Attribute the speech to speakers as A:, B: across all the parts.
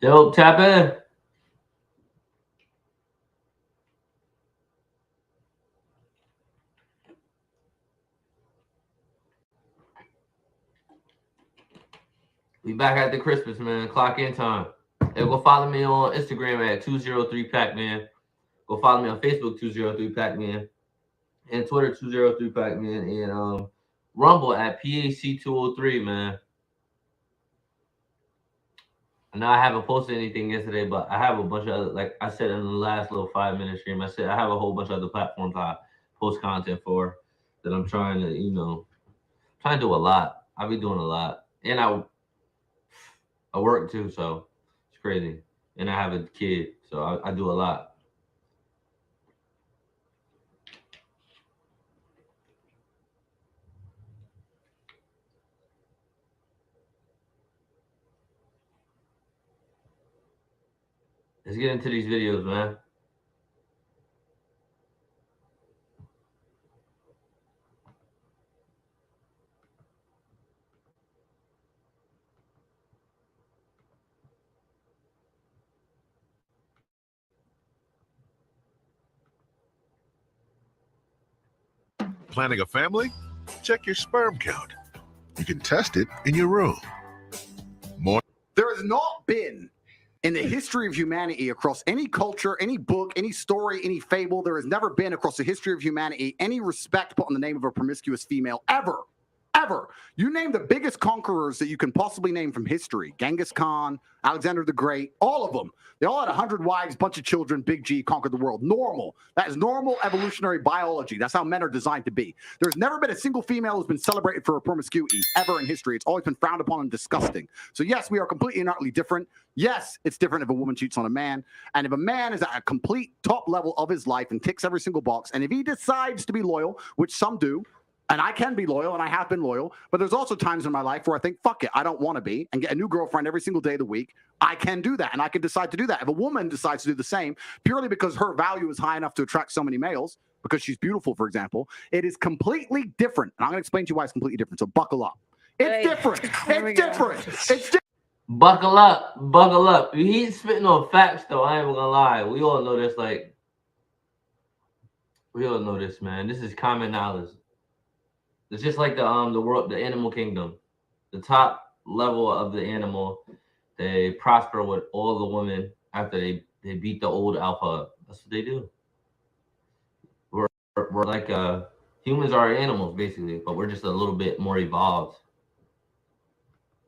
A: Yo, tap in. We back at the Christmas, man. Clock in time. Hey, go follow me on Instagram at 203 Pacman. Go follow me on Facebook 203 Pacman and Twitter 203 Pacman and Rumble at PAC 203, man. I know I haven't posted anything yesterday, but I have a bunch of other, like I said in the last little 5 minute stream. I said I have a whole bunch of other platforms I post content for that I'm trying to, trying to do a lot. I be doing a lot, and I work too, so it's crazy. And I have a kid, so I do a lot. Let's get into these videos, man.
B: Planning a family? Check your sperm count. You can test it in your room.
C: There has not been in the history of humanity, across any culture, any book, any story, any fable, there has never been across the history of humanity any respect put on the name of a promiscuous female ever. Ever. You name the biggest conquerors that you can possibly name from history. Genghis Khan, Alexander the Great, all of them. They all had 100 wives, bunch of children, Big G, conquered the world. Normal. That is normal evolutionary biology. That's how men are designed to be. There's never been a single female who's been celebrated for her promiscuity ever in history. It's always been frowned upon and disgusting. So yes, we are completely and utterly different. Yes, it's different if a woman cheats on a man. And if a man is at a complete top level of his life and ticks every single box, and if he decides to be loyal, which some do, and I can be loyal, and I have been loyal, but there's also times in my life where I think, fuck it, I don't want to be, and get a new girlfriend every single day of the week. I can do that, and I can decide to do that. If a woman decides to do the same, purely because her value is high enough to attract so many males, because she's beautiful, for example, it is completely different. And I'm going to explain to you why it's completely different, so buckle up. It's different. It's different. It's different.
A: Buckle up. Buckle up. He's spitting on facts, though. I ain't even gonna lie. We all know this, we all know this, man. This is common knowledge. It's just like the world, the animal kingdom. The top level of the animal, they prosper with all the women after they beat the old alpha up. That's what they do. We're like humans are animals basically, but we're just a little bit more evolved.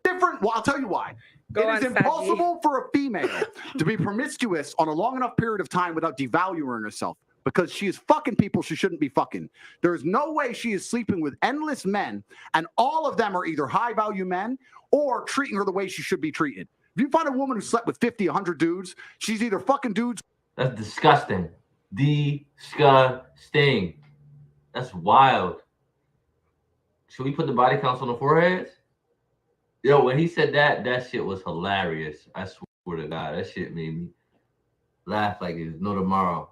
C: Different. Well, I'll tell you why. It is impossible for a female to be promiscuous on a long enough period of time without devaluing herself, because she is fucking people she shouldn't be fucking. There is no way she is sleeping with endless men, and all of them are either high-value men or treating her the way she should be treated. If you find a woman who slept with 50, 100 dudes, she's either fucking dudes.
A: That's disgusting. Disgusting. That's wild. Should we put the body counts on the foreheads? Yo, when he said that, that shit was hilarious. I swear to God, that shit made me laugh like there's no tomorrow.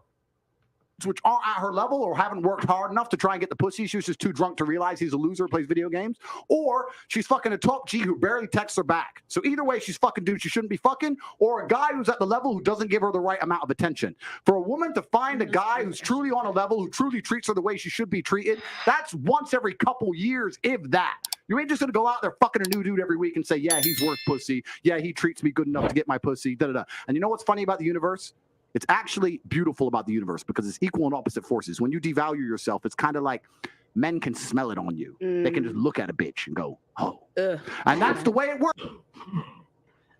C: Which aren't at her level or haven't worked hard enough to try and get the pussy. She was just too drunk to realize he's a loser, plays video games. Or she's fucking a top G who barely texts her back. So either way, she's fucking dude she shouldn't be fucking, or a guy who's at the level who doesn't give her the right amount of attention. For a woman to find a guy who's truly on a level, who truly treats her the way she should be treated, that's once every couple years, if that. You ain't just gonna go out there fucking a new dude every week and say, yeah, he's worth pussy. Yeah, he treats me good enough to get my pussy. Da da da. And you know what's funny about the universe? It's actually beautiful about the universe because it's equal and opposite forces. When you devalue yourself, it's kind of like men can smell it on you. They can just look at a bitch and go, oh. And that's the way it works.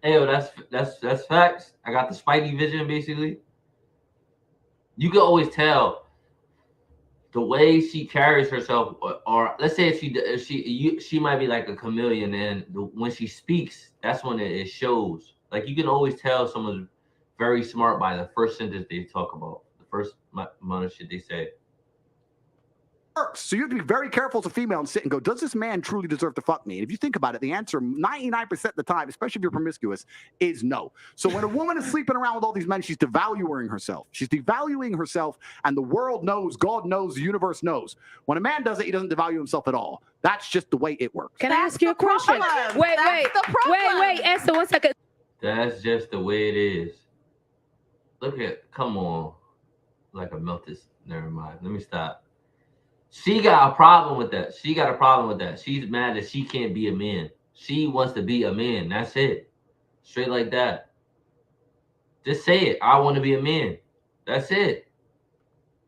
A: Hey, yo, that's facts. I got the Spidey vision, basically. You can always tell the way she carries herself, or let's say if she might be like a chameleon, and when she speaks, that's when it shows. Like you can always tell someone's very smart by the first sentence they talk about, the first amount of shit they say.
C: So you have to be very careful as a female and sit and go, does this man truly deserve to fuck me? And if you think about it, the answer 99% of the time, especially if you're promiscuous, is no. So when a woman is sleeping around with all these men, she's devaluing herself. She's devaluing herself, and the world knows, God knows, the universe knows. When a man does it, he doesn't devalue himself at all. That's just the way it works.
D: Can I ask you a question? Wait, Esther, 1 second.
A: That's just the way it is. Come on. Like a melted. Never mind. Let me stop. She got a problem with that. She's mad that she can't be a man. She wants to be a man. That's it. Straight like that. Just say it. I want to be a man. That's it.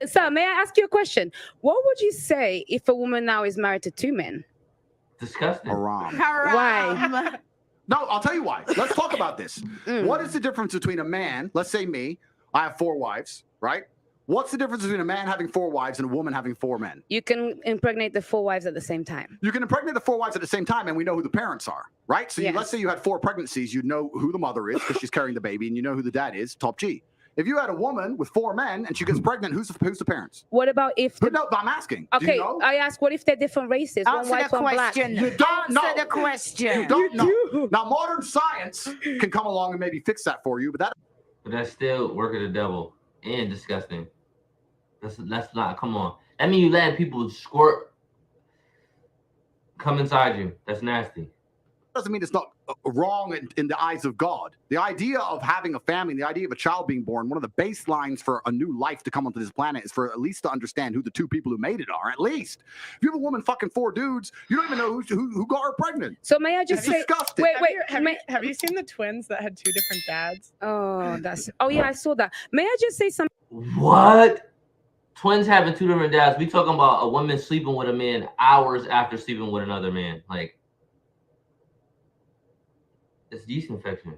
D: So, may I ask you a question? What would you say if a woman now is married to 2 men?
A: Disgusting.
C: Haram.
D: Why?
C: No, I'll tell you why. Let's talk about this. What is the difference between a man, let's say me, I have 4 wives, right? What's the difference between a man having 4 wives and a woman having 4 men?
D: You can impregnate the 4 wives at the same time.
C: You can impregnate the 4 wives at the same time, and we know who the parents are, right? So
D: Yes.
C: let's say you had 4 pregnancies, you know who the mother is because she's carrying the baby, and you know who the dad is, top G. If you had a woman with 4 men and she gets pregnant, who's the parents?
D: What about if
C: But no, I'm asking. Do
D: okay,
C: you know?
D: I ask, what if they're different races? One
E: Answer
D: white,
E: the
D: one black.
E: question.
C: You don't know.
E: Answer the question.
C: You don't know. Now, modern science can come along and maybe fix that for you, but
A: that's still work of the devil and disgusting. That's not. Come on. That means you letting people squirt come inside you. That's nasty.
C: doesn't mean it's not wrong in the eyes of God. The idea of having a family, the idea of a child being born, one of the baselines for a new life to come onto this planet is for at least to understand who the 2 people who made it are. At least, if you have a woman fucking 4 dudes, you don't even know who got her pregnant.
D: So may I just
C: It's
D: say,
C: disgusting.
D: wait,
F: Have you seen the twins that had 2 different dads?
D: oh yeah, I saw that. May I just say something?
A: What? Twins having 2 different dads. We talking about a woman sleeping with a man hours after sleeping with another man. Like, it's yeast infection.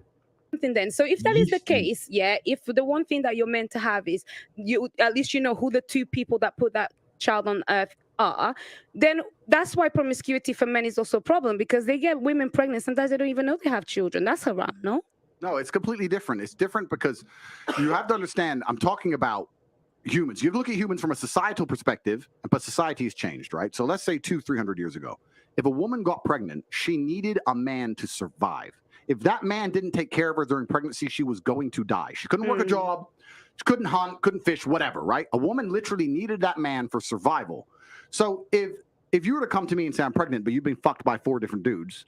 D: Then, so if that is the
A: Yeast.
D: case, yeah, if the one thing that you're meant to have is you, at least you know who the 2 people that put that child on earth are, then that's why promiscuity for men is also a problem, because they get women pregnant. Sometimes they don't even know they have children. That's haram, no?
C: No, it's completely different. It's different because you have to understand, I'm talking about humans. You look at humans from a societal perspective, but society has changed, right? So let's say 200-300 years ago, if a woman got pregnant, she needed a man to survive. If that man didn't take care of her during pregnancy, she was going to die. She couldn't work a job, she couldn't hunt, couldn't fish, whatever, right? A woman literally needed that man for survival. So if you were to come to me and say, I'm pregnant, but you've been fucked by 4 different dudes.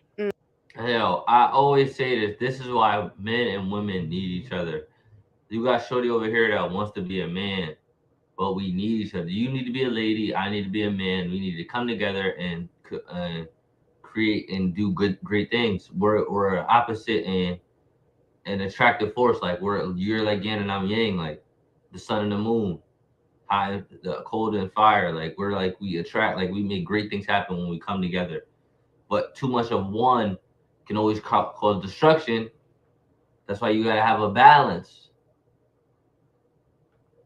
A: Hell, I always say this. This is why men and women need each other. You got Shorty over here that wants to be a man, but we need each other. You need to be a lady. I need to be a man. We need to come together and create and do great things. We're opposite and an attractive force. Like you're like yin and I'm yang, like the sun and the moon, high, the cold and fire. Like we attract, like we make great things happen when we come together. But too much of one can always cause destruction. That's why you gotta have a balance.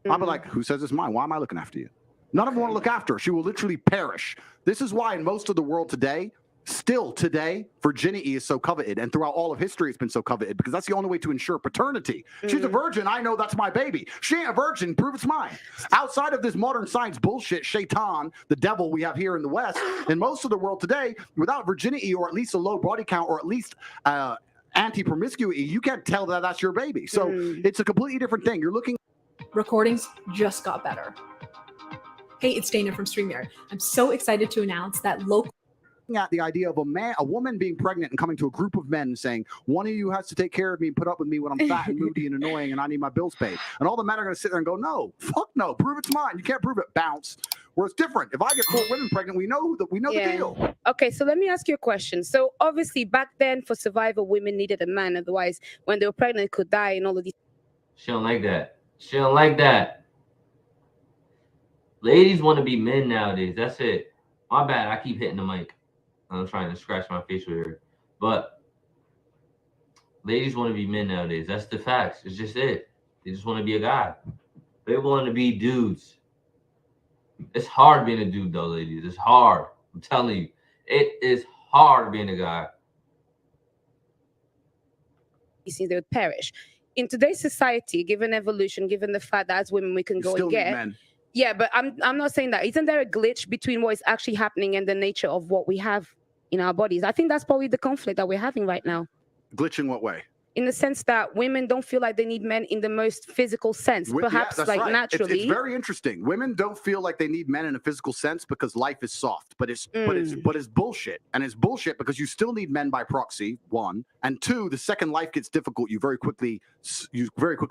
C: I'll be like, who says it's mine? Why am I looking after you? None of them want to look after her. She will literally perish. This is why in most of the world today, still today, virginity is so coveted. And throughout all of history, it's been so coveted because that's the only way to ensure paternity. She's a virgin. I know that's my baby. She ain't a virgin. Prove it's mine. Outside of this modern science bullshit, Shaitan, the devil we have here in the West, in most of the world today, without virginity or at least a low body count or at least anti-promiscuity, you can't tell that that's your baby. So it's a completely different thing. You're looking.
G: Recordings just got better. Hey, it's Dana from StreamYard. I'm so excited to announce that local
C: At the idea of a woman being pregnant and coming to a group of men and saying, one of you has to take care of me and put up with me when I'm fat and moody and annoying and I need my bills paid. And all the men are going to sit there and go, no, fuck no, prove it's mine. You can't prove it, bounce. Where it's different. If I get 4 women pregnant, we know the deal.
D: Okay, so let me ask you a question. So obviously back then for survival, women needed a man. Otherwise, when they were pregnant, they could die and all of these.
A: She don't like that. She don't like that. Ladies want to be men nowadays. That's it. My bad. I keep hitting the mic. I'm trying to scratch my face with her. But ladies want to be men nowadays. That's the facts. It's just it. They just want to be a guy. They want to be dudes. It's hard being a dude, though, ladies. It's hard. I'm telling you. It is hard being a guy.
D: They would perish. In today's society, given evolution, given the fact that as women we can go
C: Still
D: and
C: need
D: get.
C: men.
D: Yeah, but I'm not saying that. Isn't there a glitch between what is actually happening and the nature of what we have in our bodies? I think that's probably the conflict that we're having right now.
C: Glitch in what way?
D: in the sense that women don't feel like they need men in the most physical sense, perhaps
C: that's
D: like
C: right.
D: naturally.
C: It's very interesting. Women don't feel like they need men in a physical sense because life is soft, but it's bullshit. And it's bullshit because you still need men by proxy, one, and two, the second life gets difficult, you very quickly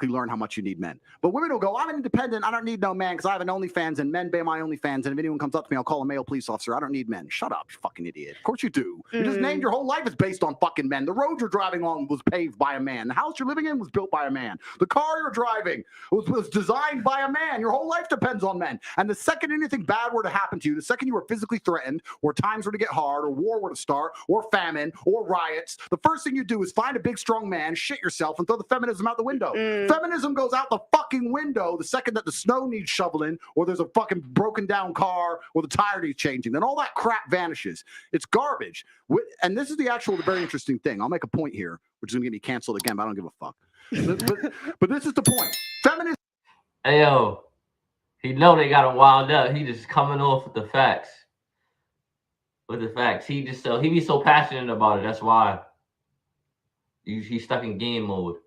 C: learn how much you need men. But women will go, I'm independent, I don't need no man because I have an OnlyFans and men pay my OnlyFans, and if anyone comes up to me, I'll call a male police officer. I don't need men. Shut up, you fucking idiot. Of course you do. You just named your whole life is based on fucking men. The road you're driving on was paved by a man. The house you're living in was built by a man. The car you're driving was designed by a man. Your whole life depends on men. And the second anything bad were to happen to you, the second you were physically threatened, or times were to get hard, or war were to start, or famine, or riots, the first thing you do is find a big strong man, shit yourself, and throw the feminism out the window. Feminism goes out the fucking window the second that the snow needs shoveling, or there's a fucking broken down car, or the tire needs changing. Then all that crap vanishes. It's garbage. And this is the very interesting thing. I'll make a point here, which is going to get me canceled again, but I don't give a fuck. but this is the point. Feminism.
A: Hey, yo, he know they got him wound up. He just coming off with the facts. He be so passionate about it. That's why he's stuck in game mode.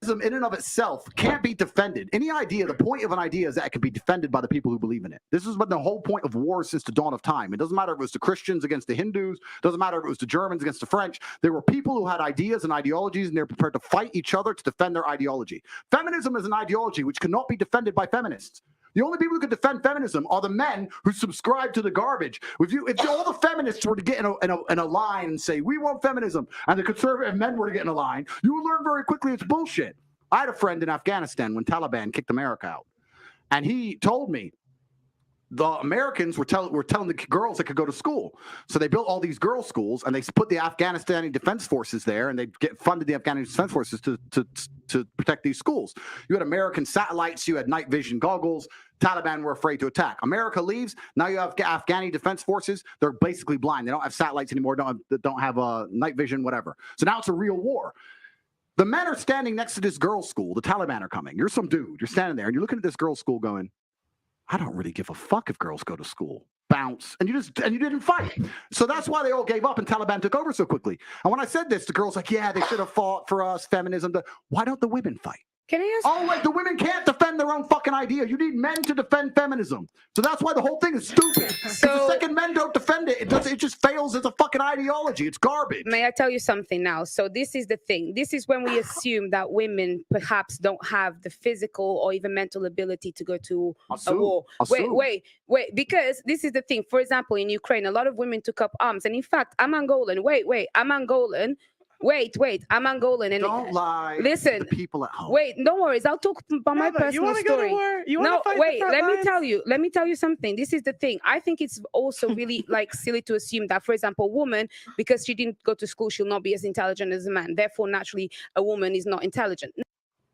C: In and of itself can't be defended. The point of an idea is that it can be defended by the people who believe in it. This has been the whole point of war since the dawn of time. It doesn't matter if it was the Christians against the Hindus, doesn't matter if it was the Germans against the French. There were people who had ideas and ideologies, and they're prepared to fight each other to defend their ideology. Feminism is an ideology which cannot be defended by feminists. The only people who can defend feminism are the men who subscribe to the garbage. If all the feminists were to get in a line and say, we want feminism, and the conservative men were to get in a line, you will learn very quickly it's bullshit. I had a friend in Afghanistan when Taliban kicked America out, and he told me the Americans were telling the girls they could go to school. So they built all these girls' schools, and they put the Afghanistani Defense Forces there, and they funded the Afghanistan Defense Forces to protect these schools. You had American satellites, you had night vision goggles. Taliban were afraid to attack. America leaves. Now you have Afghani Defense Forces. They're basically blind. They don't have satellites anymore. Don't have night vision, whatever. So now it's a real war. The men are standing next to this girls' school. The Taliban are coming. You're some dude. You're standing there, and you're looking at this girls' school going, I don't really give a fuck if girls go to school. Bounce. And you didn't fight. So that's why they all gave up and Taliban took over so quickly. And when I said this, the girls like, yeah, they should have fought for us, feminism. Why don't the women fight?
D: Can I ask?
C: Oh, wait, the women can't defend their own fucking idea. You need men to defend feminism. So that's why the whole thing is stupid.
D: So
C: the second men don't defend it, it just fails as a fucking ideology. It's garbage.
D: May I tell you something now? So this is the thing. This is when we assume that women perhaps don't have the physical or even mental ability to go to a war. Wait. Because this is the thing. For example, in Ukraine, a lot of women took up arms. And in fact, I'm Angolan. I'm Angolan. Wait, I'm Angolan. And
C: don't lie.
D: Listen,
C: to the people at home.
D: Wait, no worries. I'll talk about my personal
F: you want to
D: story.
F: go to war? You want to fight
D: wait.
F: the front lines?
D: Let me tell you something. This is the thing. I think it's also really like silly to assume that, for example, a woman, because she didn't go to school, she'll not be as intelligent as a man. Therefore, naturally, a woman is not intelligent.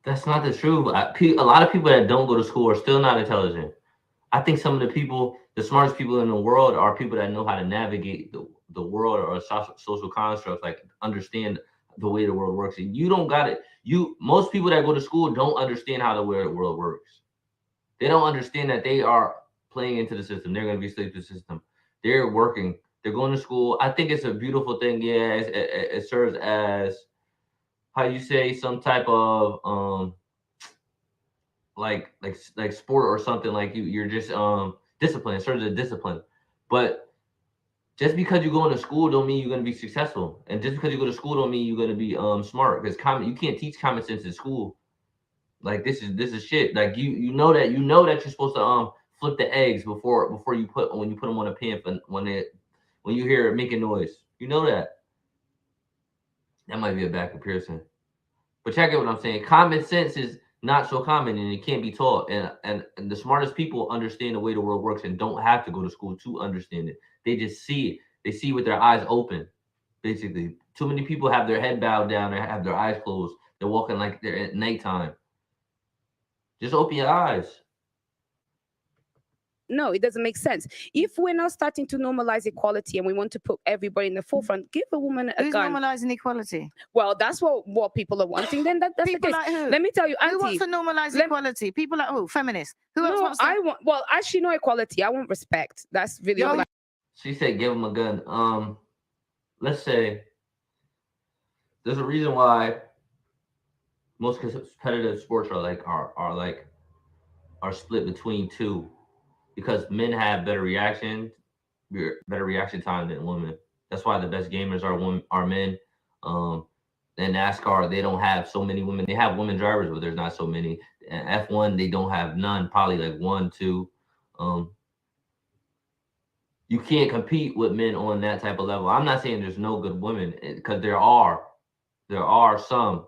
A: That's not the truth. A lot of people that don't go to school are still not intelligent. I think some of the smartest people in the world are people that know how to navigate the world or social constructs, like understand the way the world works. And you don't got it. Most people that go to school don't understand how the world works. They don't understand that they are playing into the system. They're going to be slave to the system. They're working. They're going to school. I think it's a beautiful thing. Yeah, it serves as, how you say, some type of like sport or something. Like you're just discipline. It serves as discipline. But just because you go into school don't mean you're going to be successful. And just because you go to school don't mean you're going to be smart. Because you can't teach common sense in school. Like this is shit. Like you know that you're supposed to flip the eggs before you put them on a pan when you hear it making noise. You know that. That might be a bad comparison. But check out what I'm saying. Common sense is not so common and it can't be taught. And the smartest people understand the way the world works and don't have to go to school to understand it. They just see it. They see with their eyes open, basically. Too many people have their head bowed down and have their eyes closed. They're walking like they're at nighttime. Just open your eyes.
D: No, it doesn't make sense. If we're now starting to normalize equality and we want to put everybody in the forefront, give a woman a
E: Who's
D: gun.
E: normalizing equality?
D: Well, that's what people are wanting. Then that's
E: People
D: the case.
E: like who?
D: Let me tell you, Auntie.
E: Who wants to normalize equality? People like who? Feminists. Who else
D: No,
E: wants to?
D: well, actually, no equality. I want respect. That's really all.
A: She said, "Give him a gun." Let's say there's a reason why most competitive sports are split between two, because men have better reaction time than women. That's why the best gamers are men. In NASCAR, they don't have so many women. They have women drivers, but there's not so many. And F1, they don't have none. Probably like 1, 2. You can't compete with men on that type of level. I'm not saying there's no good women, because there are some.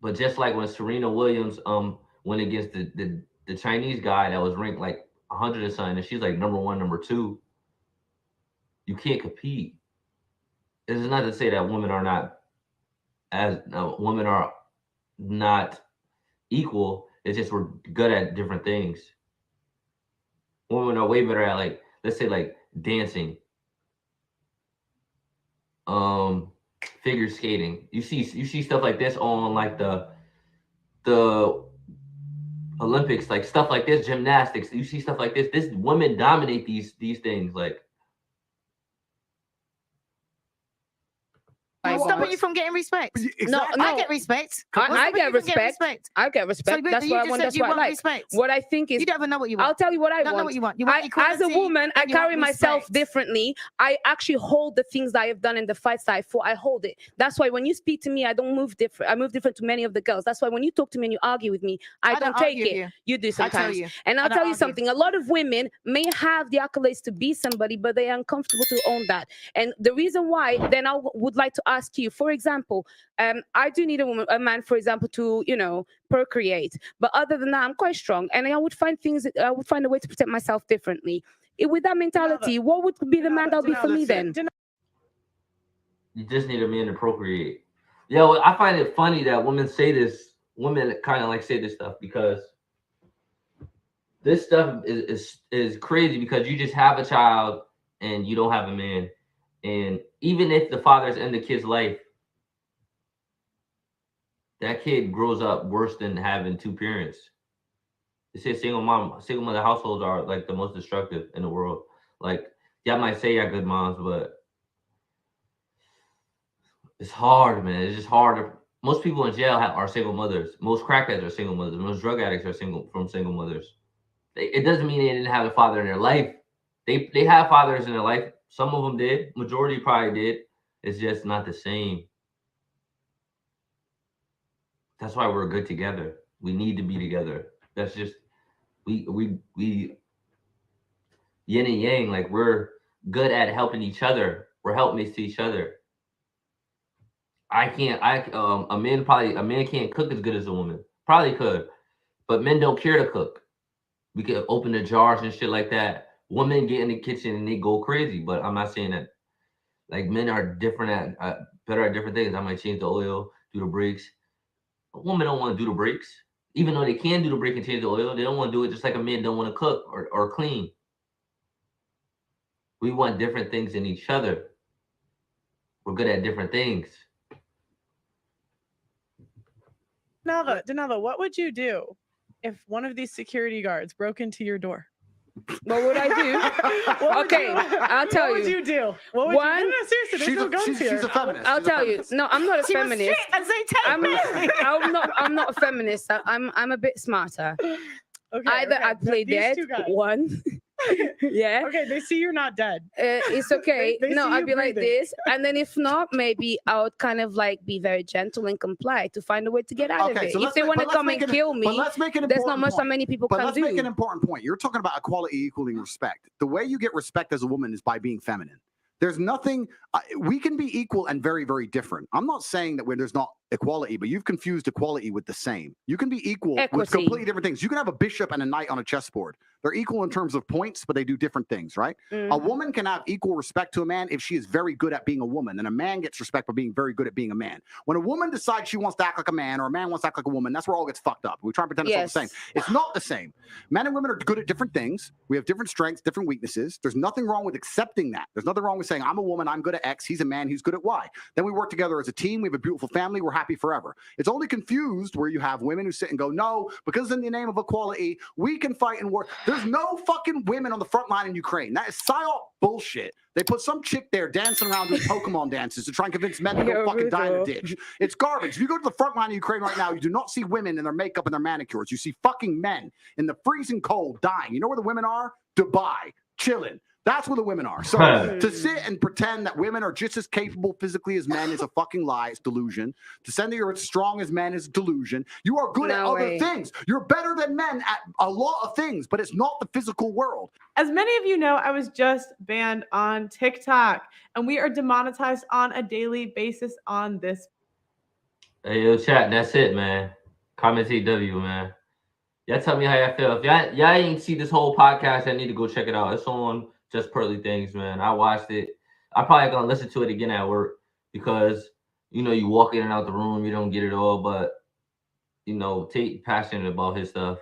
A: But just like when Serena Williams went against the Chinese guy that was ranked like 100 or something, and she's like number 1, number 2. You can't compete. This is not to say that women are not equal. It's just we're good at different things. Women are way better at, like, let's say, like dancing, figure skating. You see stuff like this on like the Olympics, like stuff like this, gymnastics. You see stuff like this. This women dominate these things. Like,
E: It's stopping you from getting respect.
D: No,
E: I get respect.
D: I get respect. I get respect.
E: So,
D: that's
E: you
D: what I
E: just
D: want.
E: said
D: That's
E: you
D: what I
E: want
D: like.
E: respect.
D: What I think is,
E: You don't even know what you want.
D: I'll tell you what I
E: don't know
D: want.
E: what you want. You want
D: As a
E: equality,
D: woman, I
E: and you want
D: carry myself
E: respect.
D: differently. I actually hold the things that I have done in the fights that I fought. I hold it. That's why when you speak to me, I don't move different. I move different to many of the girls. That's why when you talk to me and you argue with me, I don't take
E: argue
D: it.
E: with
D: You do
E: I tell
D: sometimes.
E: you.
D: And
E: I
D: I'll
E: don't
D: tell you
E: argue.
D: something. A lot of women may have the accolades to be somebody, but they are uncomfortable to own that. And the reason why, then I would like to ask you, for example, I do need a man, for example, to, procreate. But other than that, I'm quite strong. And I would find a way to protect myself differently. With that mentality, what would be the man that would be for me then?
A: you just need a man to procreate. Yo, I find it funny that women say this. Women kind of like say this stuff, because this stuff is crazy, because you just have a child and you don't have a man. And even if the father's in the kid's life, that kid grows up worse than having two parents. They say single mother households are like the most destructive in the world. Like, y'all might say y'all good moms, but it's hard, man. It's just hard. Most people in jail are single mothers. Most crackheads are single mothers. Most drug addicts are single mothers. It doesn't mean they didn't have a father in their life. They have fathers in their life. Some of them did. Majority probably did. It's just not the same. That's why we're good together. We need to be together. That's just we yin and yang. Like, we're good at helping each other. We're helpmates to each other. A man can't cook as good as a woman. Probably could, but men don't care to cook. We could open the jars and shit like that. Women get in the kitchen and they go crazy. But I'm not saying that. Like, men are different better at different things. I might change the oil, do the brakes. A woman don't want to do the brakes, even though they can do the brake and change the oil. They don't want to do it, just like a man don't want to cook or clean. We want different things in each other. We're good at different things.
F: Danilo, what would you do if one of these security guards broke into your door?
D: What would I do? I'll tell you.
F: What would you do? What would you do? No, seriously, there's no guns here.
C: She's a feminist.
D: I'll tell you. No, I'm not a
E: She was
D: feminist.
E: strict and say,
D: I'm not a feminist. I'm a bit smarter.
F: Okay,
D: Either I play
F: These
D: dead,
F: two guys.
D: one. Yeah.
F: Okay, they see you're not dead.
D: It's okay.
F: They
D: No,
F: see
D: I'd
F: you
D: be like
F: breathing.
D: this, and then if not, maybe I would kind of like be very gentle and comply to find a way to get out of it.
C: so
D: If they want to come and kill me,
C: let's make an
D: there's not
C: important
D: much that
C: point.
D: many people
C: But
D: can
C: let's
D: do.
C: make an important point. You're talking about equality equaling respect. The way you get respect as a woman is by being feminine. There's nothing, we can be equal and very, very different. I'm not saying that there's not equality, but you've confused equality with the same. You can be equal with
D: Equity.
C: completely different things. You can have a bishop and a knight on a chessboard. They're equal in terms of points, but they do different things, right? A woman can have equal respect to a man if she is very good at being a woman, and a man gets respect for being very good at being a man. When a woman decides she wants to act like a man, or a man wants to act like a woman, that's where all gets fucked up. We try and pretend it's all the same. It's not the same. Men and women are good at different things. We have different strengths, different weaknesses. There's nothing wrong with accepting that. There's nothing wrong with saying, I'm a woman, I'm good at X, he's a man, he's good at Y. Then we work together as a team. We have a beautiful family. We're happy happy forever. It's only confused where you have women who sit and go, no, because in the name of equality, we can fight in war. There's no fucking women on the front line in Ukraine. That is psyop bullshit. They put some chick there dancing around doing Pokemon dances to try and convince men to go fucking die in a ditch. It's garbage. If you go to the front line of Ukraine right now, you do not see women in their makeup and their manicures. You see fucking men in the freezing cold dying. You know where the women are? Dubai, chilling. That's where the women are. So to sit and pretend that women are just as capable physically as men is a fucking lie. It's delusion. To say that you're as strong as men is delusion. You are good at other things. You're better than men at a lot of things, but it's not the physical world.
H: As many of you know, I was just banned on TikTok, and we are demonetized on a daily basis on this.
A: Hey, yo, chat, that's it, man. Comment TW, man. Y'all tell me how y'all feel. If y'all ain't see this whole podcast, I need to go check it out. It's on Just Pearly Things, man. I watched it. I'm probably gonna listen to it again at work because you walk in and out the room, you don't get it all, but Tate passionate about his stuff.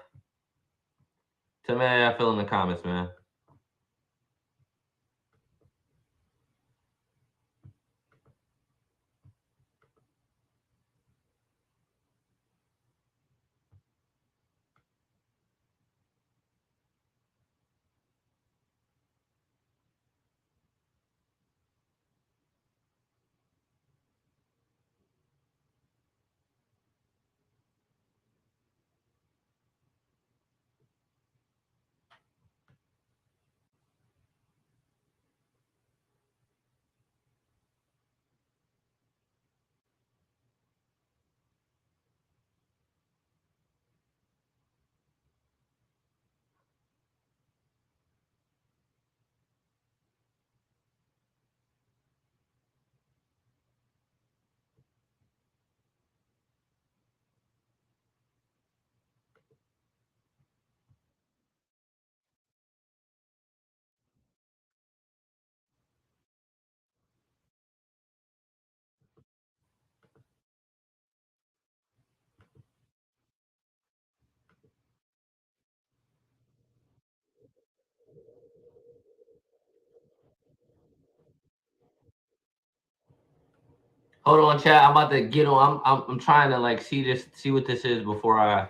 A: Tell me how y'all feel in the comments, man. Hold on, chat. I'm about to get on. I'm trying to see what this is before I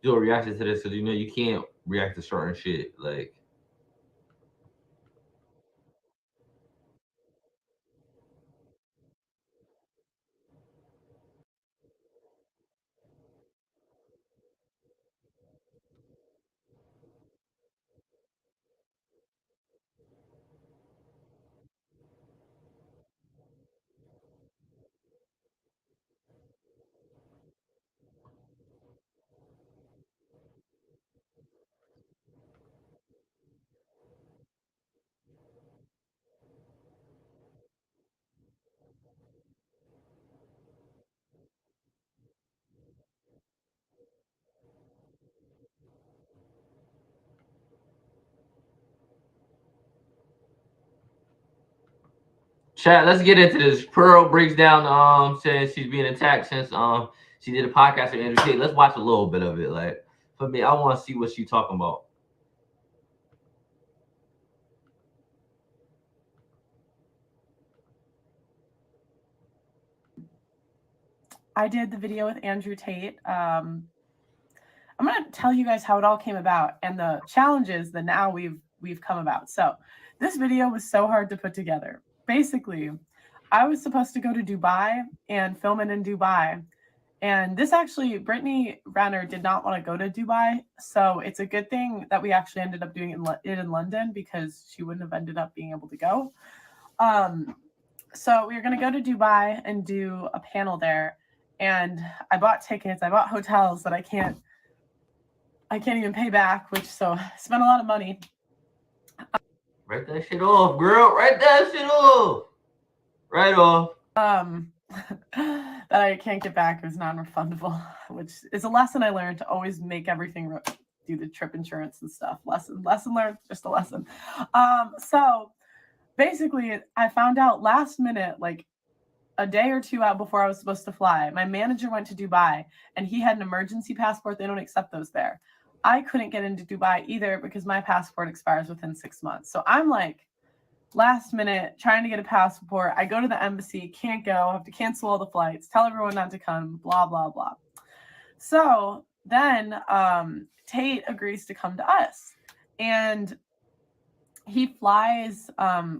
A: do a reaction to this, because you can't react to certain shit. Like, chat, let's get into this. Pearl breaks down saying she's being attacked since she did a podcast with Andrew Tate. Let's watch a little bit of it. Like, for me, I want to see what she's talking about.
H: I did the video with Andrew Tate. I'm going to tell you guys how it all came about and the challenges that now we've come about. So this video was so hard to put together. Basically, I was supposed to go to Dubai and film it in Dubai. And this actually, Brittany Renner did not want to go to Dubai. So it's a good thing that we actually ended up doing it in London, because she wouldn't have ended up being able to go. So we were going to go to Dubai and do a panel there. And I bought tickets, I bought hotels that I can't even pay back, so I spent a lot of money.
A: Write that shit off, girl. Write that shit off. Right off.
H: That I can't get back. It was non-refundable, which is a lesson I learned, to always make everything do the trip insurance and stuff. Lesson learned, just a lesson. So basically, I found out last minute, like a day or two out before I was supposed to fly, my manager went to Dubai and he had an emergency passport. They don't accept those there. I couldn't get into Dubai either because my passport expires within 6 months. So I'm like, last minute, trying to get a passport. I go to the embassy, can't go, have to cancel all the flights, tell everyone not to come, blah, blah, blah. So then Tate agrees to come to us. And he flies,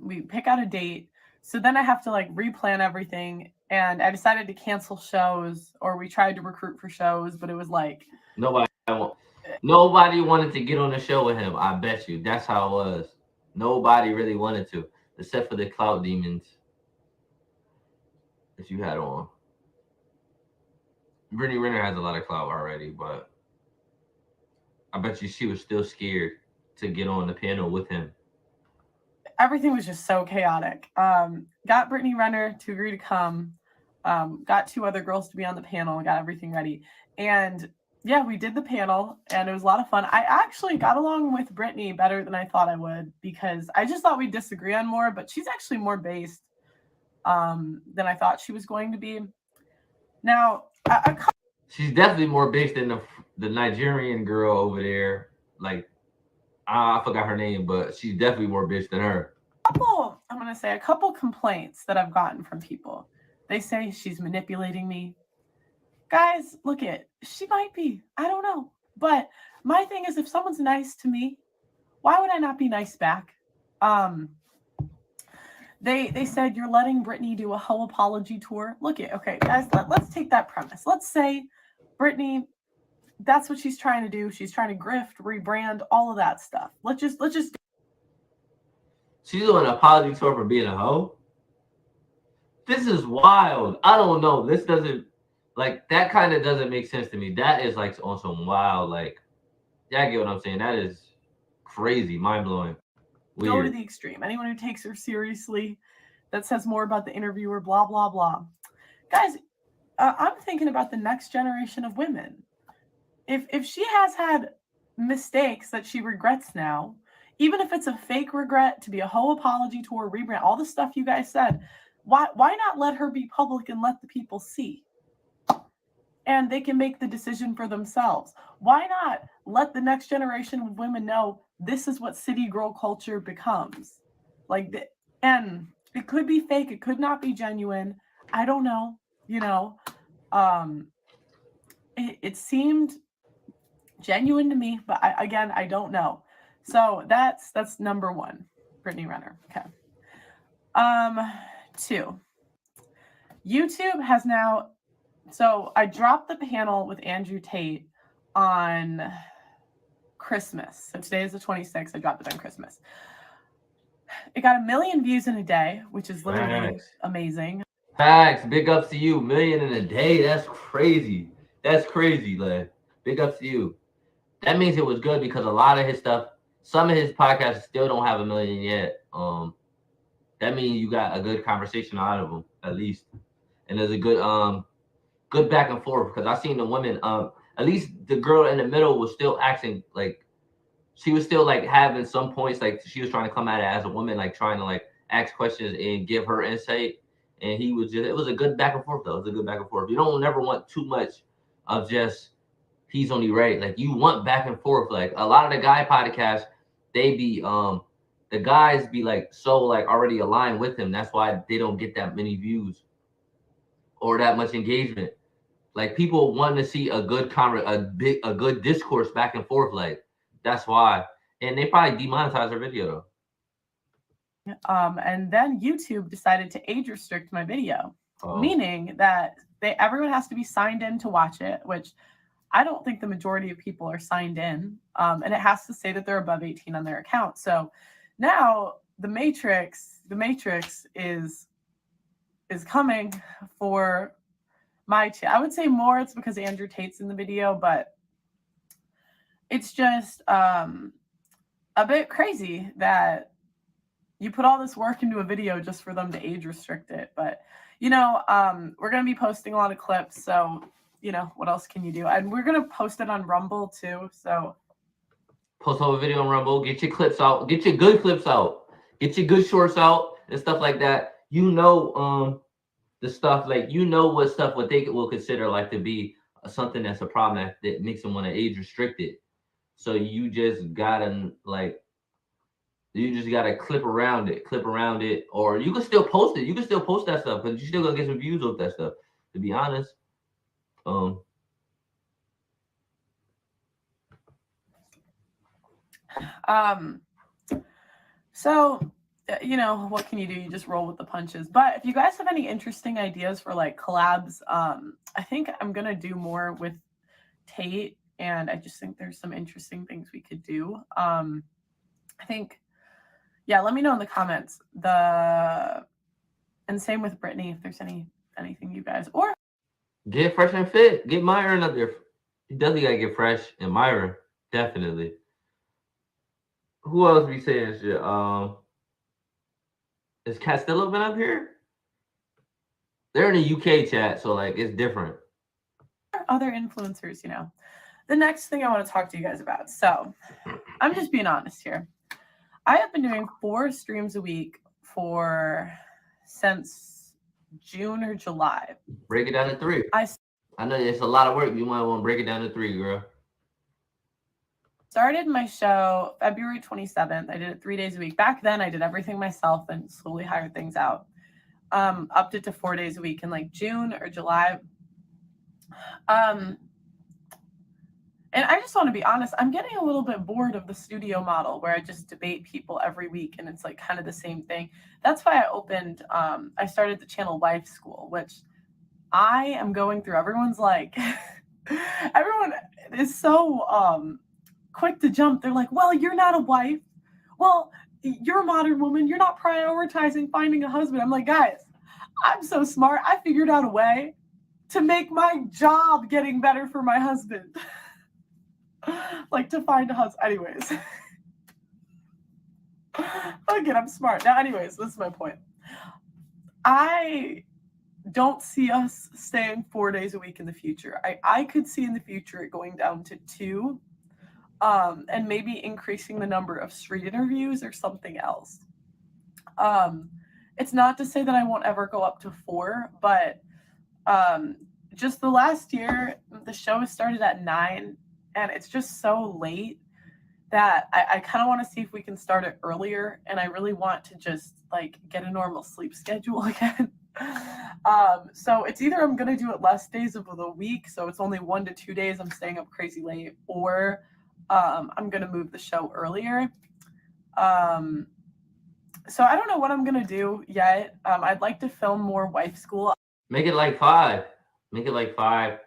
H: we pick out a date. So then I have to like replan everything. And I decided to cancel shows, or we tried to recruit for shows, but it was like
A: nobody wanted to get on the show with him. I bet you. That's how it was. Nobody really wanted to, except for the clout demons that you had on. Brittany Renner has a lot of clout already, but I bet you she was still scared to get on the panel with him.
H: Everything was just so chaotic. Got Brittany Renner to agree to come. Got 2 other girls to be on the panel. Got everything ready. And yeah, we did the panel and it was a lot of fun. I actually got along with Brittany better than I thought I would, because I just thought we'd disagree on more, but she's actually more based than I thought she was going to be. Now,
A: she's definitely more based than the Nigerian girl over there. Like, I forgot her name, but she's definitely more bitch than her.
H: I'm going to say a couple complaints that I've gotten from people. They say she's manipulating me. Guys, look it. She might be. I don't know. But my thing is, if someone's nice to me, why would I not be nice back? They said you're letting Brittany do a hoe apology tour. Look it. Okay, guys, let's take that premise. Let's say Brittany, that's what she's trying to do. She's trying to grift, rebrand, all of that stuff. Let's just.
A: She's doing an apology tour for being a hoe. This is wild. I don't know. This doesn't, like, that kind of doesn't make sense to me. That is like on some wild, like, yeah, I get what I'm saying. That is crazy, mind blowing.
H: Go to the extreme. Anyone who takes her seriously, that says more about the interviewer, blah, blah, blah. Guys, I'm thinking about the next generation of women. If she has had mistakes that she regrets now, even if it's a fake regret, to be a hoe apology tour, rebrand, all the stuff you guys said, why not let her be public and let the people see? And they can make the decision for themselves. Why not let the next generation of women know this is what city girl culture becomes? Like, and it could be fake. It could not be genuine. I don't know. You know, it seemed genuine to me, but I don't know. So that's number 1, Brittany Renner. Okay. 2, YouTube has now. So I dropped the panel with Andrew Tate on Christmas. So today is the 26th. I dropped it on Christmas. It got 1 million views in a day, which is literally amazing.
A: Facts. Big ups to you. 1 million in a day. That's crazy. That's crazy, lad. Big ups to you. That means it was good, because a lot of his stuff, some of his podcasts still don't have 1 million yet. That means you got a good conversation out of them, at least. And there's a good back and forth, because I seen the women, at least the girl in the middle was still acting like she was still like having some points, like she was trying to come at it as a woman, like trying to like ask questions and give her insight. And he was just, it was a good back and forth though. It was a good back and forth. You don't never want too much of just he's only right. Like you want back and forth. Like a lot of the guy podcasts, they be the guys be like so like already aligned with him. That's why they don't get that many views or that much engagement. Like people want to see a good a good discourse back and forth. Like that's why. And they probably demonetize their video though.
H: And then YouTube decided to age restrict my video, meaning that everyone has to be signed in to watch it, which I don't think the majority of people are signed in. And it has to say that they're above 18 on their account. So now the Matrix is coming for my channel. I would say more it's because Andrew Tate's in the video, but it's just a bit crazy that you put all this work into a video just for them to age restrict it. But you know, we're gonna be posting a lot of clips, so you know what else can you do? And we're gonna post it on Rumble too. So
A: post all the video on Rumble, get your clips out, get your good clips out, get your good shorts out and stuff like that. You know, the stuff like what they will consider like to be something that's a problem that makes them want to age restrict it. So you just gotta like You just gotta clip around it, or you can still post it. You can still post that stuff because you still gonna get some views off that stuff. To be honest,
H: So, you know, what can you do? You just roll with the punches. But if you guys have any interesting ideas for like collabs, I think I'm gonna do more with Tate, and I just think there's some interesting things we could do. I think, yeah, let me know in the comments. And same with Brittany, if there's anything you guys, or
A: get Fresh and Fit. Get Myron up there. You definitely gotta get Fresh and Myron. Definitely. Who else be saying shit? Is Castillo been up here? They're in the UK chat, so like it's different.
H: other influencers, you know. The next thing I want to talk to you guys about. So I'm just being honest here. I have been doing 4 streams a week since June or July.
A: Break it down to 3. I know it's a lot of work. You might want to break it down to 3, girl.
H: Started my show February 27th. I did it 3 days a week. Back then, I did everything myself and slowly hired things out. Upped it to 4 days a week in like June or July. And I just want to be honest, I'm getting a little bit bored of the studio model where I just debate people every week and it's like kind of the same thing. That's why I started the channel Wife School, which I am going through. Everyone's like, everyone is so quick to jump. They're like, well, you're not a wife. Well, you're a modern woman. You're not prioritizing finding a husband. I'm like, guys, I'm so smart. I figured out a way to make my job getting better for my husband. Like to find a husband. Anyways. Again, I'm smart. Now, anyways, this is my point. I don't see us staying 4 days a week in the future. I could see in the future it going down to 2, and maybe increasing the number of street interviews or something else. It's not to say that I won't ever go up to 4, but just the last year, the show started at 9, and it's just so late that I kind of want to see if we can start it earlier, and I really want to just like get a normal sleep schedule again. So it's either I'm going to do it less days of the week, so it's only 1 to 2 days I'm staying up crazy late, or I'm going to move the show earlier. So I don't know what I'm going to do yet. I'd like to film more Wife School.
A: Make it like 5. Make it like 5.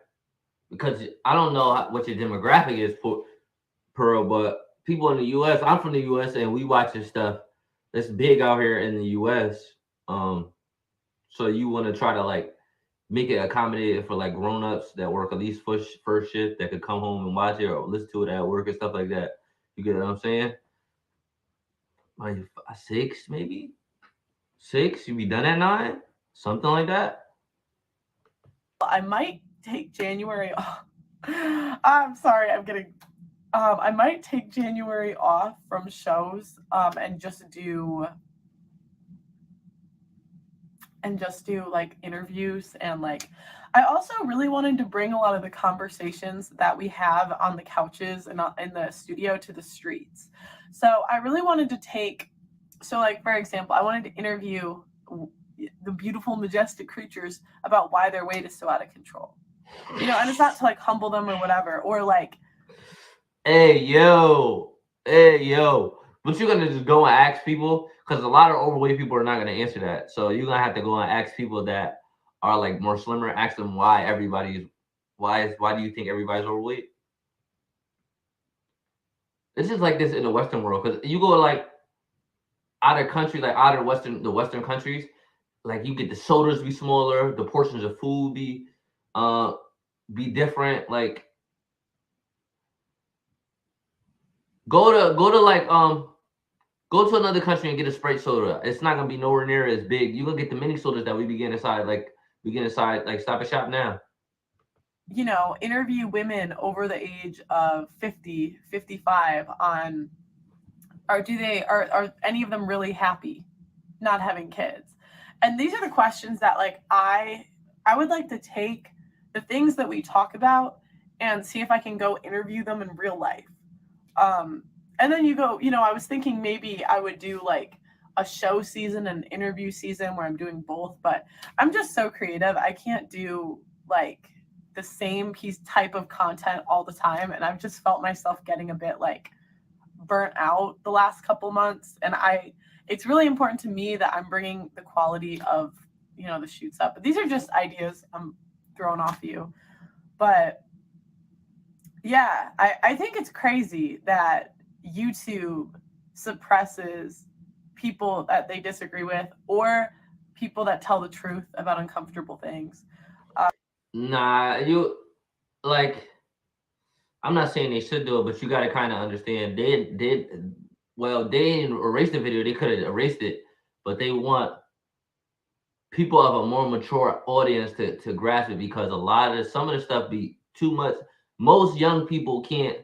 A: Because I don't know what your demographic is, Pearl, but people in the U.S., I'm from the U.S., and we watch this stuff that's big out here in the U.S. So you want to try to like make it accommodated for like grown-ups that work at least first shift that could come home and watch it or listen to it at work and stuff like that. You get what I'm saying? Like 6, maybe 6. You be done at 9, something like that.
H: I might take January off. I'm sorry, I'm getting. I might take January off from shows and just do like interviews, and like I also really wanted to bring a lot of the conversations that we have on the couches and in the studio to the streets. So I really wanted to like for example, I wanted to interview the beautiful, majestic creatures about why their weight is so out of control. You know, and it's not to like humble them or whatever, or like,
A: hey yo, but you're gonna just go and ask people, because a lot of overweight people are not gonna answer that. So you're gonna have to go and ask people that are like more slimmer, ask them why do you think everybody's overweight? It's just like this in the Western world, because you go like out of country, like out of the Western countries, like you get the sodas be smaller, the portions of food be different. Like go to another country and get a Sprite soda. It's not gonna be nowhere near as big. You're gonna get the mini sodas that we be getting inside, like Stop and Shop now.
H: You know, interview women over the age of 50, 55 on are any of them really happy not having kids? And these are the questions that like I would like to take the things that we talk about and see if I can go interview them in real life. and then you go, I was thinking maybe I would do like a show season and interview season where I'm doing both, but I'm just so creative. I can't do like the same type of content all the time. And I've just felt myself getting a bit like burnt out the last couple months. And it's really important to me that I'm bringing the quality of, the shoots up. But these are just ideas I'm throwing off you. But yeah, I think it's crazy that YouTube suppresses people that they disagree with or people that tell the truth about uncomfortable things.
A: Nah, I'm not saying they should do it, but you got to kind of understand they didn't erase the video. They could have erased it, but they want people of a more mature audience to grasp it, because some of the stuff be too much. Most young people can't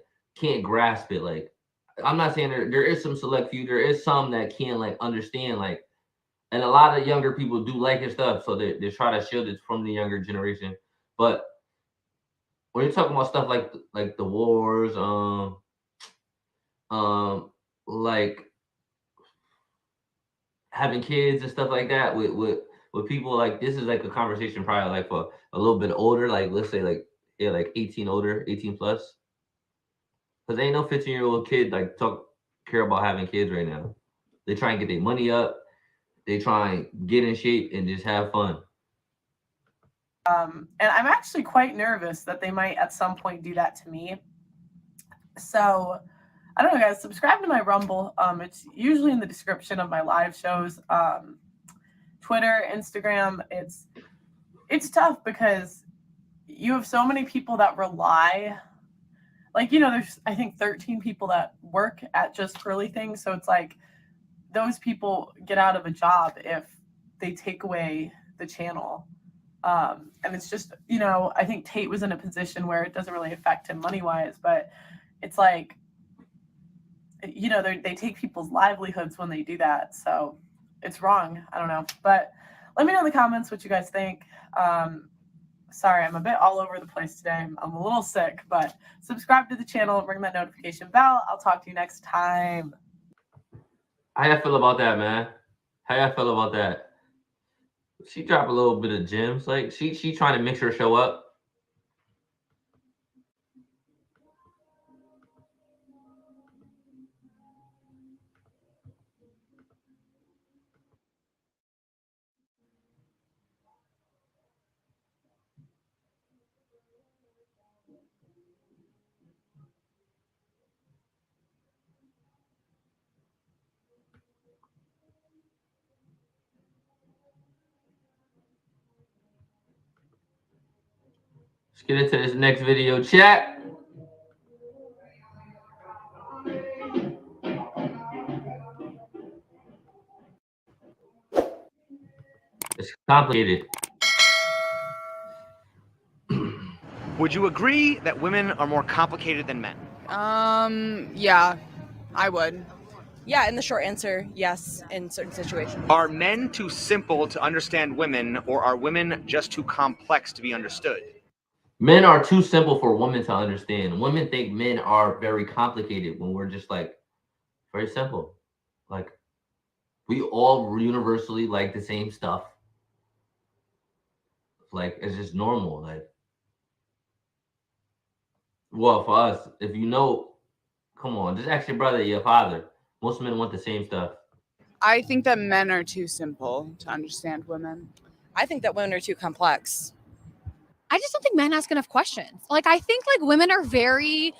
A: grasp it. Like, I'm not saying there is some select few, there is some that can like understand, like, and a lot of younger people do like his stuff, so they try to shield it from the younger generation. But when you're talking about stuff like the wars, like having kids and stuff like that with people, like, this is like a conversation probably like for a little bit older, like let's say like 18 plus, because ain't no 15-year-old kid like care about having kids right now. They try and get their money up, they try and get in shape and just have fun.
H: And I'm actually quite nervous that they might at some point do that to me. So I don't know, guys, subscribe to my Rumble. It's usually in the description of my live shows. Twitter, Instagram. It's tough because you have so many people that rely, like, there's I think 13 people that work at Just Girly Things. So it's like those people get out of a job if they take away the channel. And it's just, I think Tate was in a position where it doesn't really affect him money-wise, but it's like, they take people's livelihoods when they do that. So it's wrong. I don't know. But let me know in the comments what you guys think. Sorry, I'm a bit all over the place today. I'm a little sick, but subscribe to the channel, ring that notification bell. I'll talk to you next time.
A: How y'all feel about that, man? How y'all feel about that? She dropped a little bit of gems. Like, she trying to mix her show up. Let's get into this next video, chat. It's complicated.
I: Would you agree that women are more complicated than men?
J: Yeah, I would. Yeah, and the short answer, yes, in certain situations.
I: Are men too simple to understand women, or are women just too complex to be understood?
A: Men are too simple for women to understand. Women think men are very complicated when we're just like very simple. Like, we all universally like the same stuff. Like, it's just normal. Like, well, for us, if come on, just ask your brother, your father. Most men want the same stuff.
J: I think that men are too simple to understand women. I think that women are too complex.
K: I just don't think men ask enough questions. Like, I think like women are very